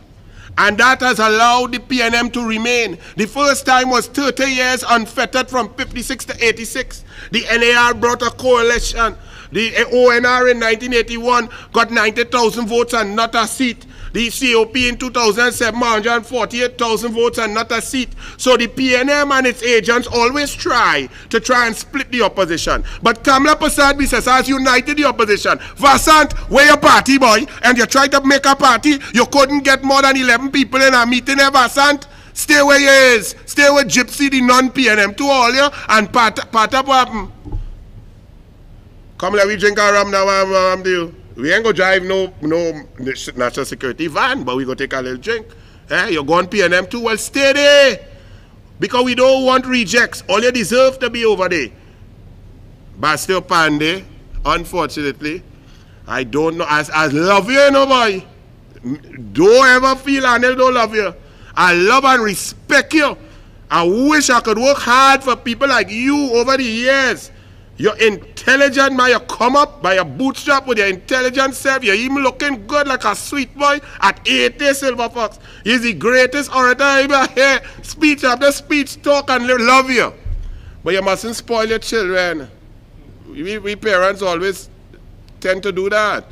And that has allowed the PNM to remain. The first time was 30 years unfettered from 56 to 86. The NAR brought a coalition. The ONR in 1981 got 90,000 votes and not a seat. The COP in 2007, 148,000 votes and not a seat. So the PNM and its agents always try and split the opposition. But Kamla Persad-Bissessar has united the opposition. Vasant, where your party, boy? And you tried to make a party, you couldn't get more than 11 people in a meeting there, Vasant. Stay where you is. Stay with Gypsy, the non-PNM, to all you, and part up what happen. Come let we drink our rum now, deal. We ain't go drive no national security van, but we go take a little drink. You're going PNM too? Well, stay there. Because we don't want rejects. All you deserve to be over there. But still Pandey, unfortunately, I don't know. I love you, no boy. Don't ever feel Anil don't love you. I love and respect you. I wish I could work hard for people like you over the years. You're intelligent, man. You come up by your bootstrap with your intelligent self. You're even looking good like a sweet boy at 80, Silver Fox. He's the greatest orator I ever hear. Speech after speech, talk and love you. But you mustn't spoil your children. We parents always tend to do that.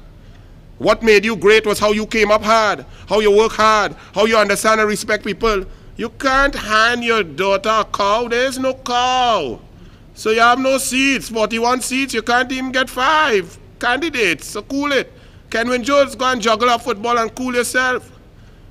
What made you great was how you came up hard, how you work hard, how you understand and respect people. You can't hand your daughter a cow. There is no cow. So you have no seats, 41 seats, you can't even get 5 candidates, so cool it. Kenwin Jones, go and juggle up football and cool yourself,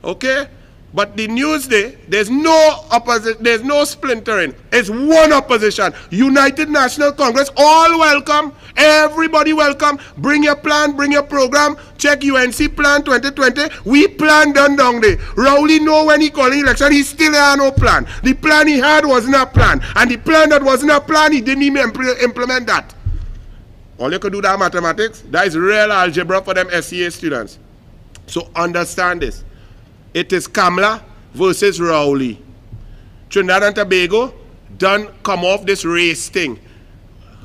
okay? But the Newsday, there's no opposition, there's no splintering. It's one opposition. United National Congress, all welcome, everybody welcome. Bring your plan, bring your program. Check UNC plan 2020. We plan done down there. Rowley know when he calling election, he still had no plan. The plan he had wasn't a plan. And the plan that wasn't a plan, he didn't even implement that. All you could do that mathematics, that is real algebra for them SCA students. So understand this. It is Kamla versus Rowley. Trinidad and Tobago done come off this race thing.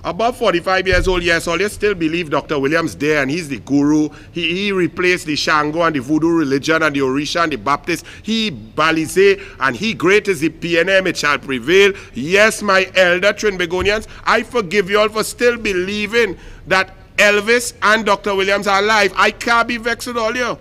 Above 45 years old, yes, all you still believe Dr. Williams there and he's the guru. He replaced the Shango and the Voodoo religion and the Orisha and the Baptist. He Balize and he great is the PNM, it shall prevail. Yes, my elder Trinbagonians, I forgive you all for still believing that Elvis and Dr. Williams are alive. I can't be vexed with all you.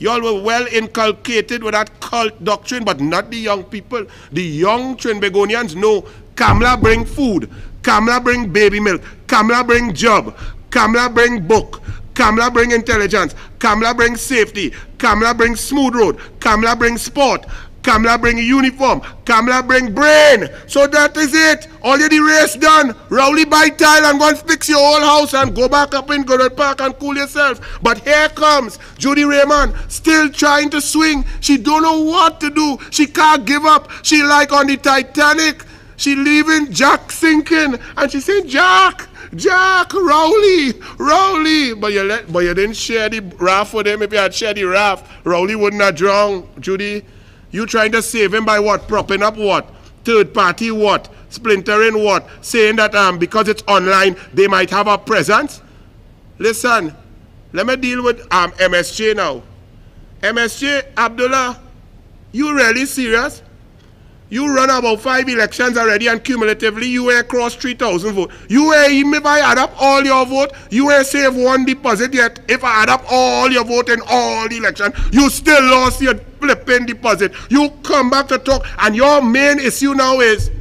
Y'all were well inculcated with that cult doctrine, but not the young people. The young Trinbagonians know Kamla bring food, Kamla bring baby milk, Kamla bring job, Kamla bring book, Kamla bring intelligence, Kamla bring safety, Kamla bring smooth road, Kamla bring sport, Kamla bring uniform, Kamla bring brain. So that is it. Already the race done. Rowley buy tile and go and fix your whole house and go back up in Goddard Park and cool yourself. But here comes Judy Raymond still trying to swing. She don't know what to do. She can't give up. She like on the Titanic. She leaving Jack sinking. And she saying, Jack, Rowley. But you didn't share the raft with him. If you had shared the raft, Rowley wouldn't have drowned, Judy. You trying to save him by what? Propping up what? Third party what? Splintering what? Saying that because it's online, they might have a presence? Listen, let me deal with MSJ now. MSJ, Abdullah, you really serious? You run about 5 elections already and cumulatively you ain't cross 3,000 votes. You ain't, even if I add up all your vote, you ain't save one deposit yet. If I add up all your vote in all the election, you still lost your flipping deposit. You come back to talk and your main issue now is,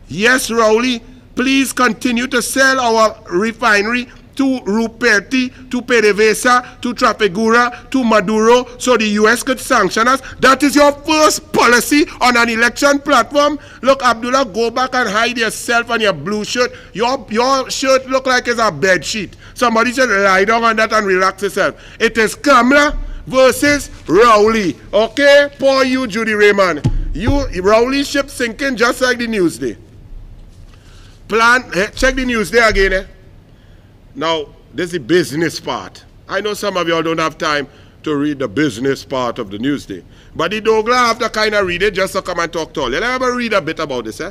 yes, Rowley, please continue to sell our refinery to Ruperti, to PDVSA, to Trafigura, to Maduro, so the US could sanction us. That is your first policy on an election platform. Look, Abdullah, go back and hide yourself and your blue shirt. Your shirt look like it's a bed sheet. Somebody should lie down on that and relax yourself. It is Kamla versus Rowley. Okay? Poor you, Judy Raymond. Rowley ship sinking just like the Newsday. Check the Newsday again, eh? Now, this is the business part. I know some of y'all don't have time to read the business part of the Newsday. But the douglAR have to kind of read it just to come and talk to all. Let me read a bit about this.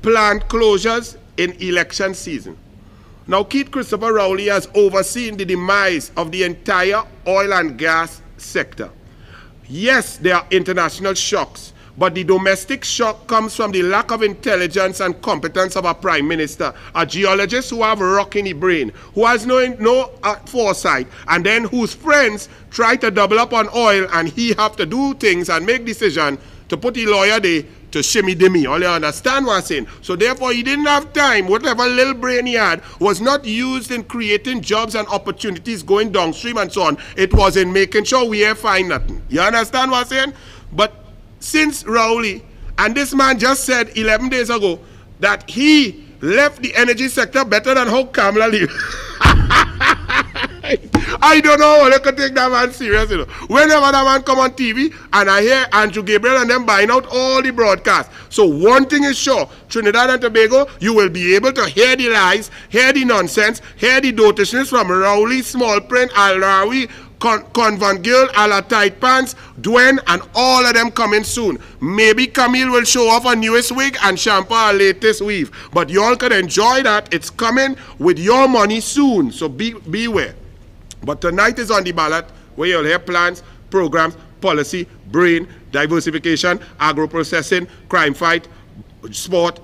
Plant closures in election season. Now, Keith Christopher Rowley has overseen the demise of the entire oil and gas sector. Yes, there are international shocks, But the domestic shock comes from the lack of intelligence and competence of a prime minister, a geologist who have a rock in the brain, who has no foresight, and then whose friends try to double up on oil, and he have to do things and make decisions to put the lawyer there to shimmy dimmy. All you understand what I'm saying? So therefore he didn't have time. Whatever little brain he had was not used in creating jobs and opportunities going downstream and so on. It was in making sure we ain't find nothing. You understand what I'm saying? But since Rowley, and this man just said 11 days ago that he left the energy sector better than how Kamala lived. I don't know how they could take that man serious, you know. Whenever that man come on TV, and I hear Andrew Gabriel and them buying out all the broadcasts. So one thing is sure, Trinidad and Tobago, you will be able to hear the lies, hear the nonsense, hear the dotishness from Rowley, Small Print, Al-Rawi, Convent Girl, Ala Tight Pants, Dwayne, and all of them coming soon. Maybe Camille will show off a newest wig and shampoo her latest weave. But you all can enjoy that. It's coming with your money soon. So beware. But tonight is on the ballot, where you'll hear plans, programs, policy, brain, diversification, agro-processing, crime fight, sport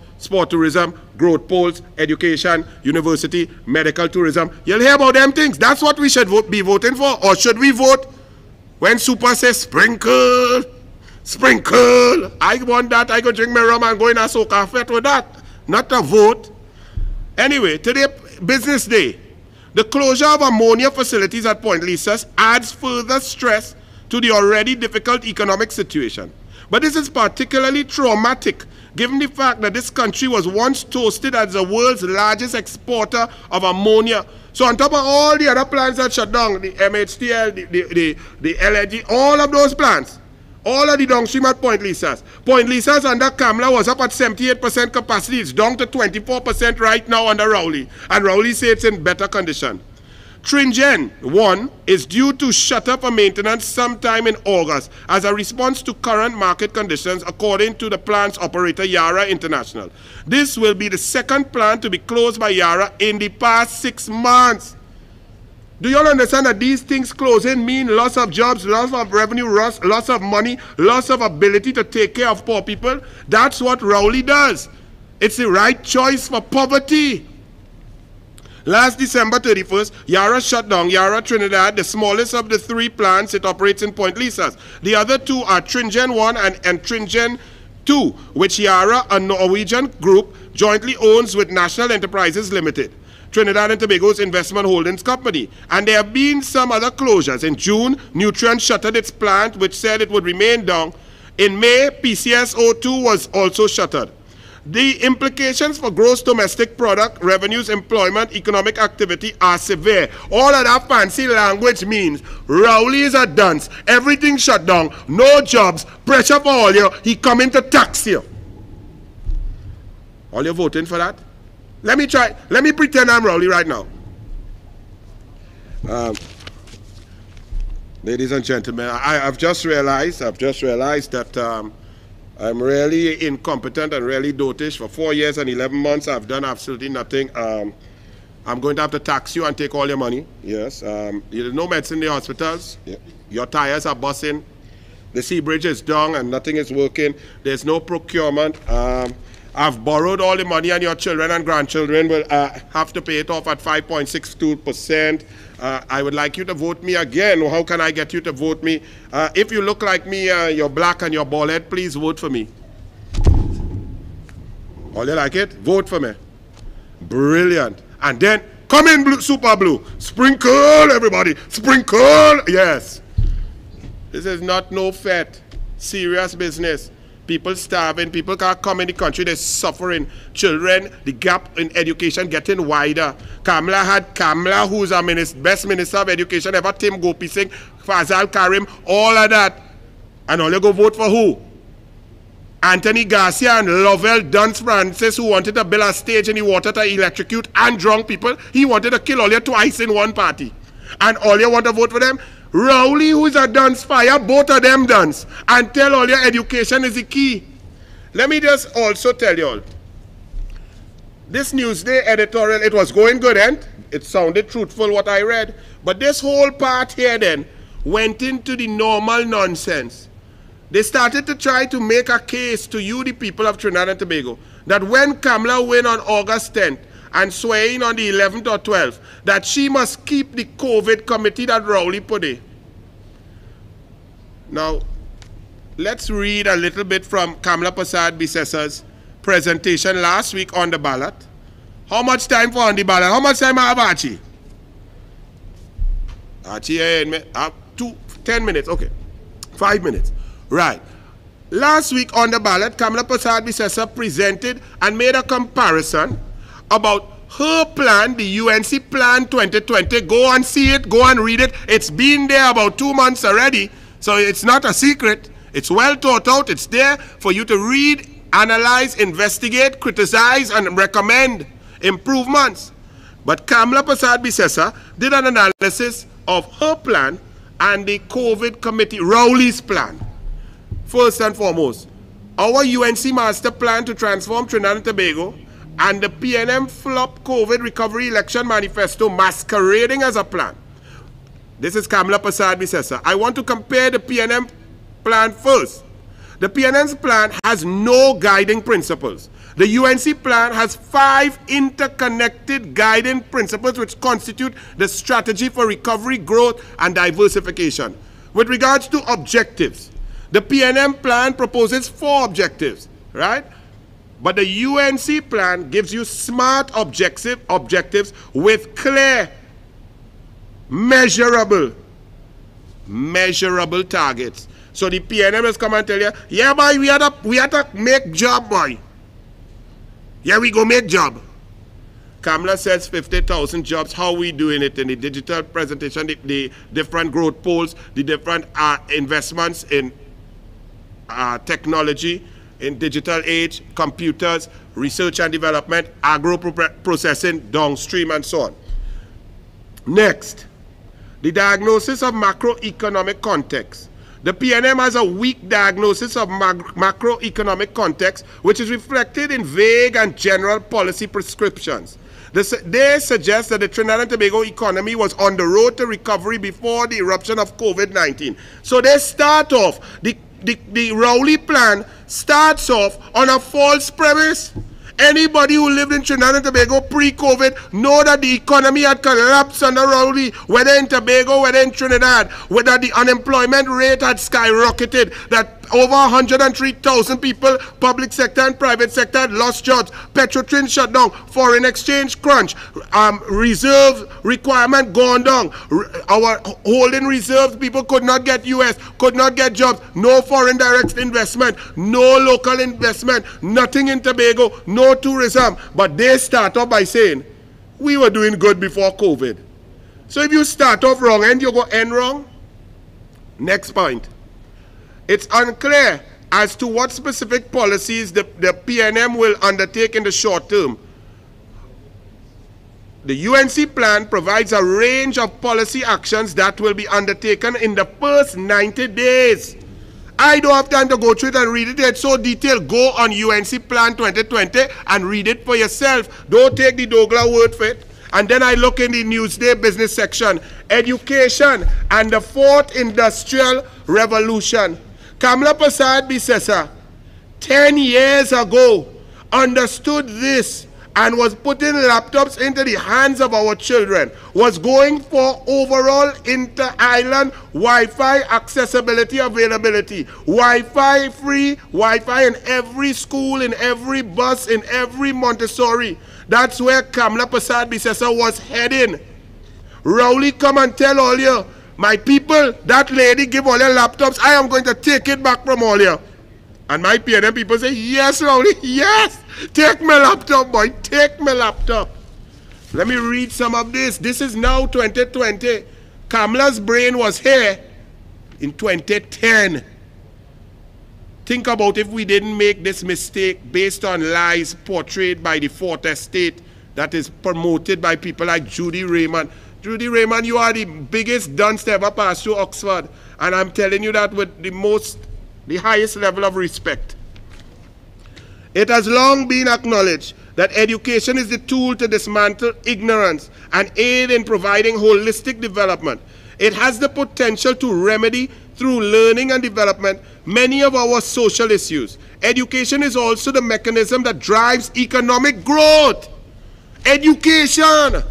tourism, growth poles, education, university, medical tourism. You'll hear about them things. That's what we should be voting for. Or should we vote when Super says sprinkle, sprinkle? I want that. I go drink my rum and go in a soca fete with that. Not a vote. Anyway, today, business day. The closure of ammonia facilities at Point Lisas adds further stress to the already difficult economic situation. But this is particularly traumatic given the fact that this country was once toasted as the world's largest exporter of ammonia. So on top of all the other plants that shut down, the MHTL, the LNG, all of those plants, all of the downstream at Point Lisas. Point Lisas under Kamala was up at 78% capacity. It's down to 24% right now under Rowley. And Rowley says it's in better condition. Tringen 1 is due to shut up for maintenance sometime in August as a response to current market conditions, according to the plant's operator Yara International. This will be the second plant to be closed by Yara in the past 6 months. Do you all understand that these things closing mean loss of jobs, loss of revenue, loss of money, loss of ability to take care of poor people? That's what Rowley does. It's the right choice for poverty. Last December 31st, Yara shut down Yara Trinidad, the smallest of the 3 plants it operates in Point Lisas. The other 2 are Tringen 1 and Tringen 2, which Yara, a Norwegian group, jointly owns with National Enterprises Limited, Trinidad and Tobago's investment holdings company. And there have been some other closures. In June, Nutrien shuttered its plant, which said it would remain down. In May, PCSO2 was also shuttered. The implications for gross domestic product, revenues, employment, economic activity are severe. All of that fancy language means Rowley is a dunce. Everything shut down. No jobs. Pressure for all you. He coming to tax you. All you voting for that? Let me try. Let me pretend I'm Rowley right now. Ladies and gentlemen, I've just realized that I'm really incompetent and really dotish. For 4 years and 11 months, I've done absolutely nothing. I'm going to have to tax you and take all your money. Yes. There's no medicine in the hospitals. Yeah. Your tires are busting. The sea bridge is down and nothing is working. There's no procurement. I've borrowed all the money, and your children and grandchildren will have to pay it off at 5.62%. I would like you to vote me again. How can I get you to vote me? If you look like me, you're black and you're bald head, please vote for me. All you like it? Vote for me. Brilliant. And then come in, blue, super blue. Sprinkle, everybody. Sprinkle. Yes. This is not no fete. Serious business. People starving, people can't come in the country, they're suffering. Children, the gap in education getting wider. Kamala, who's our best minister of education ever, Tim Gopi Singh, Fazal Karim, all of that. And all you go vote for who? Anthony Garcia and Lovell Duns Francis, who wanted to build a stage in the water to electrocute and drunk people. He wanted to kill all you twice in one party. And all you want to vote for them? Rowley, who is a dunce, fire both of them dunce, and tell all your education is the key. Let me just also tell you all, this Newsday editorial, it was going good, and it sounded truthful what I read, but this whole part here then went into the normal nonsense. they started to try to make a case to you, the people of Trinidad and Tobago, that when Kamala win on August 10th and swear in on the 11th or 12th, that she must keep the COVID committee that Rowley put in. Now, let's read a little bit from Kamala Prasad Bisesa's presentation last week on the ballot. How much time for on the ballot? How much time I have, Archie? Archie, 10 minutes, okay. 5 minutes. Right. Last week on the ballot, Kamala Prasad Bisesa presented and made a comparison about her plan, the UNC Plan 2020. Go and see it, go and read it. It's been there about 2 months already, so it's not a secret. It's well thought out. It's there for you to read, analyze, investigate, criticize, and recommend improvements. But Kamala Prasad Bisesa did an analysis of her plan and the COVID committee, Rowley's plan. First and foremost, our UNC master plan to transform Trinidad and Tobago and the PNM flop COVID recovery election manifesto masquerading as a plan. This is Kamala Prasad Bisesa. I want to compare the PNM plan first. The PNM's plan has no guiding principles. The UNC plan has 5 interconnected guiding principles which constitute the strategy for recovery, growth, and diversification. With regards to objectives, the PNM plan proposes 4 objectives, right? But the UNC plan gives you smart objectives with clear, measurable targets. So the PNM has come and tell you, yeah, boy, we have to make job, boy. Yeah, we go make job. Kamala says 50,000 jobs. How we doing it in the digital presentation, the different growth polls, the different investments in technology, in digital age, computers, research and development, agro-processing, downstream, and so on. Next, the diagnosis of macroeconomic context. The PNM has a weak diagnosis of macroeconomic context, which is reflected in vague and general policy prescriptions. They suggest that the Trinidad and Tobago economy was on the road to recovery before the eruption of COVID-19. So they start off, the Rowley plan starts off on a false premise. Anybody who lived in Trinidad and Tobago pre-COVID know that the economy had collapsed under Rowley, whether in Tobago, whether in Trinidad, whether the unemployment rate had skyrocketed, that over 103,000 people, public sector and private sector, had lost jobs, Petrotrin shut down, foreign exchange crunch, reserve requirement gone down, our holding reserves, people could not get US, could not get jobs, no foreign direct investment, no local investment, nothing in Tobago, no tourism. But they start off by saying, we were doing good before COVID. So if you start off wrong and you go end wrong, next point. It's unclear as to what specific policies the PNM will undertake in the short term. The UNC plan provides a range of policy actions that will be undertaken in the first 90 days. I don't have time to go through it and read it. It's so detailed. Go on UNC Plan 2020 and read it for yourself. Don't take the douglAR word for it. And then I look in the Newsday business section. Education and the 4th Industrial Revolution. Kamala Prasad Bisesa, 10 years ago, understood this and was putting laptops into the hands of our children, was going for overall inter-island Wi-Fi accessibility, availability, Wi-Fi free, Wi-Fi in every school, in every bus, in every Montessori. That's where Kamala Prasad Bisesa was heading. Rowley come and tell all you, my people, that lady give all your laptops, I am going to take it back from all you. And my PNM people say, yes, Rowley, yes, take my laptop, boy, take my laptop. Let me read some of this. This is now 2020. Kamala's brain was here in 2010. Think about if we didn't make this mistake based on lies portrayed by the Fourth Estate that is promoted by people like Judy Raymond. Judy Raymond, you are the biggest dunce to ever pass through Oxford. And I'm telling you that with the highest level of respect. It has long been acknowledged that education is the tool to dismantle ignorance and aid in providing holistic development. It has the potential to remedy through learning and development many of our social issues. Education is also the mechanism that drives economic growth. Education.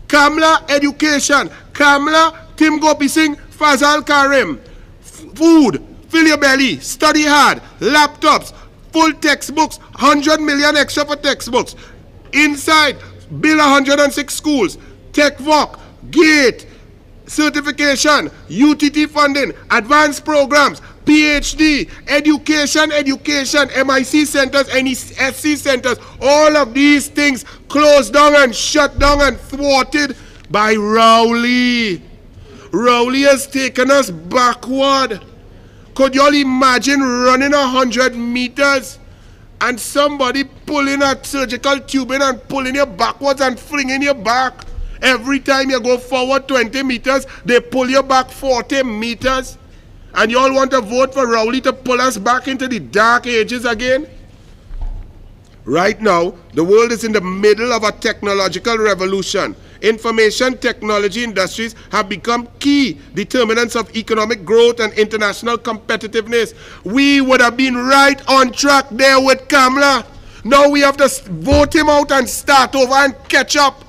Kamla, education. Kamla, Tim Gopi Singh, Fazal Karim. Food, fill your belly, study hard, laptops, full textbooks, 100 million extra for textbooks. Inside, build 106 schools, TechVoc, GATE, certification, UTT funding, advanced programs, PhD, education, MIC centers, NESC centers, all of these things closed down and shut down and thwarted by Rowley. Rowley has taken us backward. Could you all imagine running 100 meters and somebody pulling a surgical tubing and pulling you backwards and flinging you back? Every time you go forward 20 meters, they pull you back 40 meters. And you all want to vote for Rowley to pull us back into the dark ages again? Right now, the world is in the middle of a technological revolution. Information technology industries have become key determinants of economic growth and international competitiveness. We would have been right on track there with Kamla. Now we have to vote him out and start over and catch up.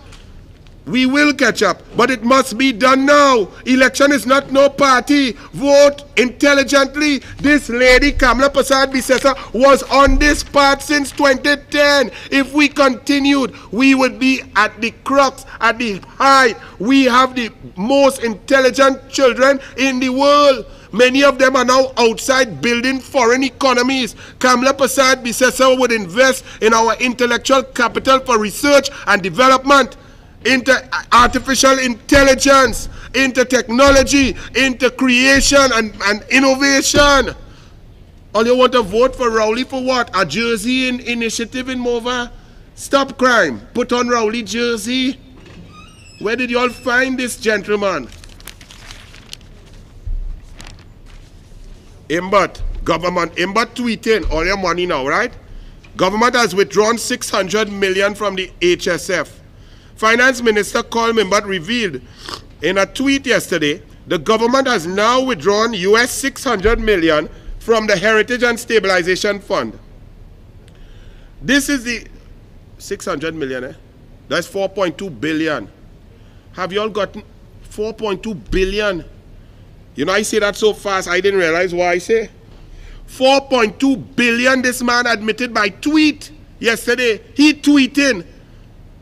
We will catch up, but it must be done now. Election is not no party. Vote intelligently. This lady, Kamla Prasad Bisesa, was on this path since 2010. If we continued, we would be at the crux, at the height. We have the most intelligent children in the world. Many of them are now outside building foreign economies. Kamla Prasad Bisesa would invest in our intellectual capital for research and development, into artificial intelligence, into technology, into creation and innovation. All you want to vote for Rowley for what? A jersey initiative in Mova? Stop crime. Put on Rowley jersey. Where did you all find this gentleman? Government tweeting all your money now, right? Government has withdrawn 600 million from the HSF. Finance Minister Carl Mimbat revealed in a tweet yesterday, the government has now withdrawn US 600 million from the Heritage and Stabilization Fund. This is the 600 million, eh? That's 4.2 billion. Have you all gotten 4.2 billion? You know, I say that so fast, I didn't realize what I say. 4.2 billion this man admitted by tweet yesterday. He tweeting.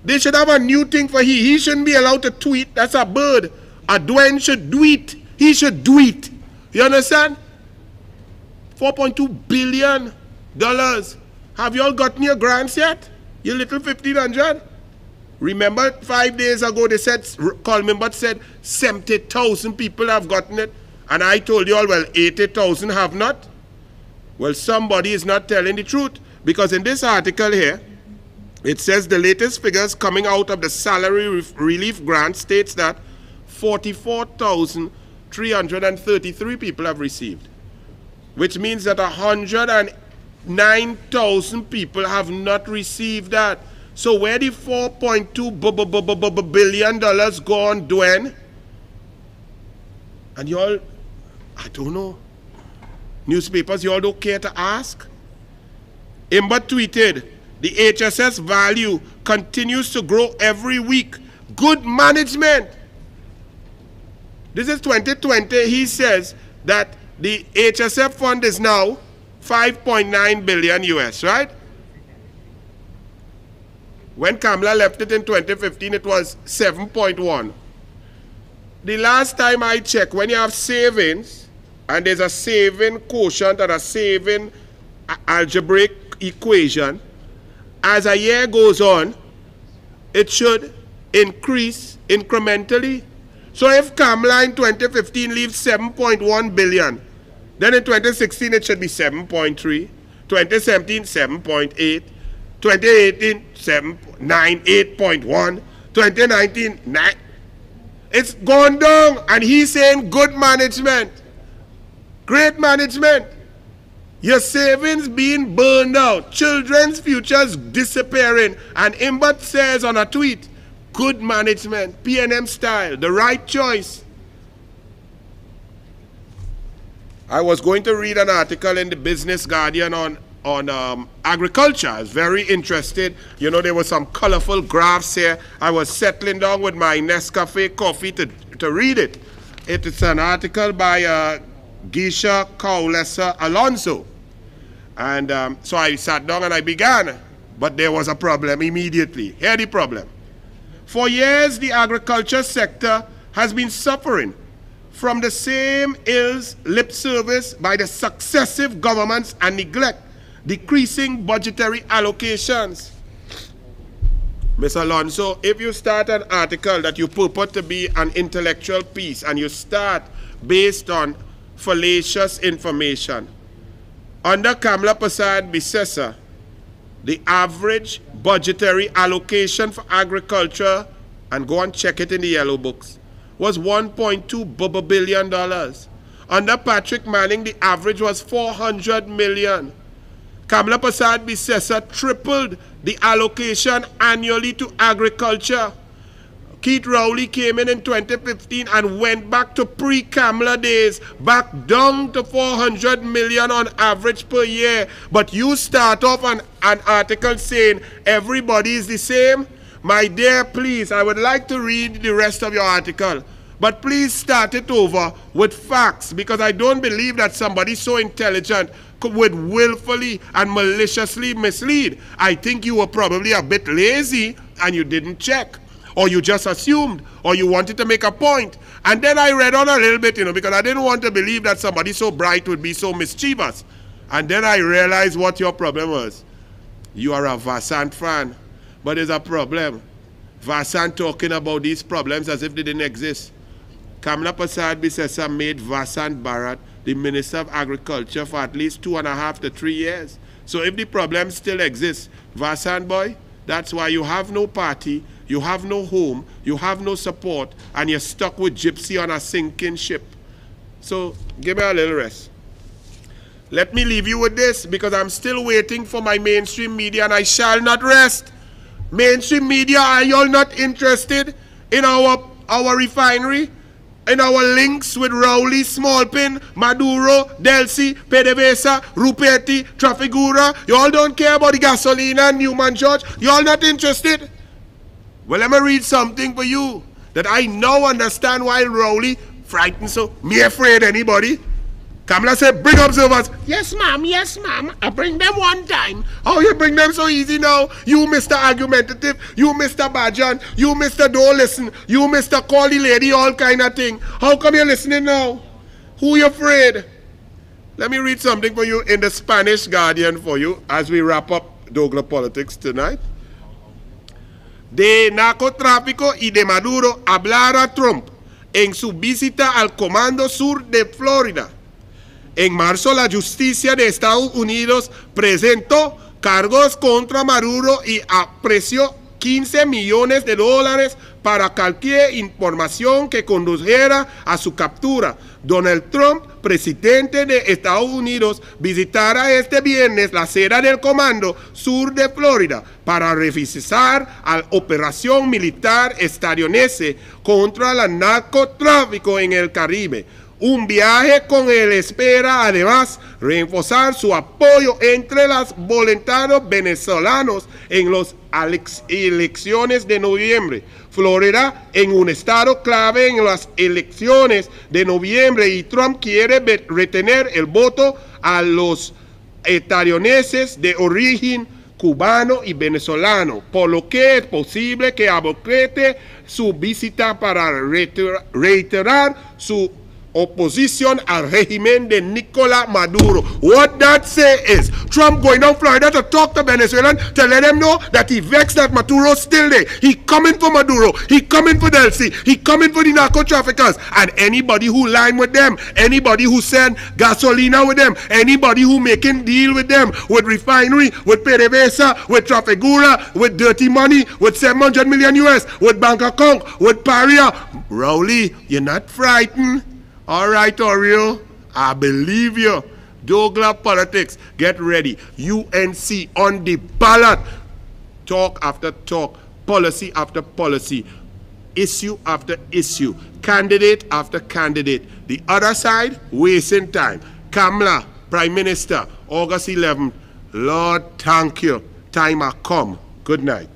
They should have a new thing for he. He shouldn't be allowed to tweet. That's a bird. A Dwayne should do it. He should do it. You understand? $4.2 billion. Have you all gotten your grants yet? Your little 1,500? Remember 5 days ago they said, Carl Mimbat said 70,000 people have gotten it. And I told you all, well, 80,000 have not. Well, somebody is not telling the truth. Because in this article here, it says the latest figures coming out of the salary relief grant states that 44,333 people have received, which means that 109,000 people have not received that. So where the $4.2 billion gone, Dwayne? And you all, I don't know. Newspapers, you all don't care to ask? Imba tweeted, the HSS value continues to grow every week. Good management. This is 2020. He says that the HSF fund is now 5.9 billion US, right? When Kamla left it in 2015, it was 7.1. The last time I checked, when you have savings, and there's a saving quotient and a saving algebraic equation, as a year goes on, it should increase incrementally. So if Kamla in 2015 leaves 7.1 billion, then in 2016 it should be 7.3, 2017 7.8, 2018 8.1, 2019 9. It's gone down, and he's saying good management, great management. Your savings being burned out, children's futures disappearing, and Imbat says on a tweet, good management, PNM style, the right choice. I was going to read an article in the Business Guardian on agriculture. I was very interested. You know, there were some colorful graphs here. I was settling down with my Nescafe coffee to read it. It's an article by Geisha Kaulesa Alonso. And so I sat down and I began. But there was a problem immediately. Here the problem. For years, the agriculture sector has been suffering from the same ills lip service by the successive governments and neglect, decreasing budgetary allocations. Ms. Alonso, if you start an article that you purport to be an intellectual piece and you start based on fallacious information, under Kamla Prasad Bisesa, the average budgetary allocation for agriculture, and go and check it in the yellow books, was $1.2 billion. Under Patrick Manning, the average was $400 million. Kamla Prasad Bisesa tripled the allocation annually to agriculture. Keith Rowley came in 2015 and went back to pre-Kamla days, back down to $400 million on average per year. But you start off an article saying everybody is the same. My dear, please, I would like to read the rest of your article. But please start it over with facts, because I don't believe that somebody so intelligent would willfully and maliciously mislead. I think you were probably a bit lazy and you didn't check. Or you just assumed, or you wanted to make a point. And then I read on a little bit, you know, because I didn't want to believe that somebody so bright would be so mischievous. And then I realized what your problem was. You are a Vasant fan, but there's a problem. Vasant talking about these problems as if they didn't exist. Kamla Prasad Bisesa made Vasant Bharat the Minister of Agriculture for at least 2.5 to 3 years. So if the problem still exists, Vasant boy, that's why you have no party, you have no home, you have no support, and you're stuck with gypsy on a sinking ship. So give me a little rest. Let me leave you with this, because I'm still waiting for my mainstream media, and I shall not rest. Mainstream media, are you all not interested in our refinery? In our links with Rowley, Smallpin, Maduro, Delcy, PDVSA, Ruperti, Trafigura? You all don't care about the gasolina, Newman George? You all not interested? Well, let me read something for you that I now understand why Rowley frightened so. Me afraid anybody? Kamla said, bring observers. Yes, ma'am, yes, ma'am. I bring them one time. How you bring them so easy now? You, Mr. Argumentative, you, Mr. Bajan, you, Mr. Don't Listen, you, Mr. Call the Lady, all kind of thing. How come you're listening now? Who you afraid? Let me read something for you in the Spanish Guardian for you as we wrap up douglAR Politics tonight. De narcotráfico y de Maduro hablara Trump en su visita al Comando Sur de Florida. En marzo, la justicia de Estados Unidos presentó cargos contra Maduro y apreció $15 millones para cualquier información que condujera a su captura. Donald Trump, presidente de Estados Unidos, visitará este viernes la sede del Comando Sur de Florida para revisar la operación militar estadounidense contra el narcotráfico en el Caribe. Un viaje con él espera además reforzar su apoyo entre los voluntarios venezolanos en las elecciones de noviembre. Florida en un estado clave en las elecciones de noviembre y Trump quiere retener el voto a los estadounidenses de origen cubano y venezolano, por lo que es posible que aborte su visita para reiterar su opposition al régimen de Nicolás Maduro. What that say is Trump going down Florida to talk to Venezuelan to let them know that he vexed that Maduro's still there. He coming for Maduro. He coming for Delcy. He coming for the narco traffickers. And anybody who line with them, anybody who send gasolina with them, anybody who making deal with them, with refinery, with PDVSA, with Trafigura, with dirty money, with 700 million US, with bank account, with Paria. Rowley, you're not frightened? All right, Oreo, I believe you. douglAR Politics, get ready. UNC on the ballot. Talk after talk, policy after policy, issue after issue, candidate after candidate. The other side, wasting time. Kamala, Prime Minister, August 11th. Lord, thank you. Time has come. Good night.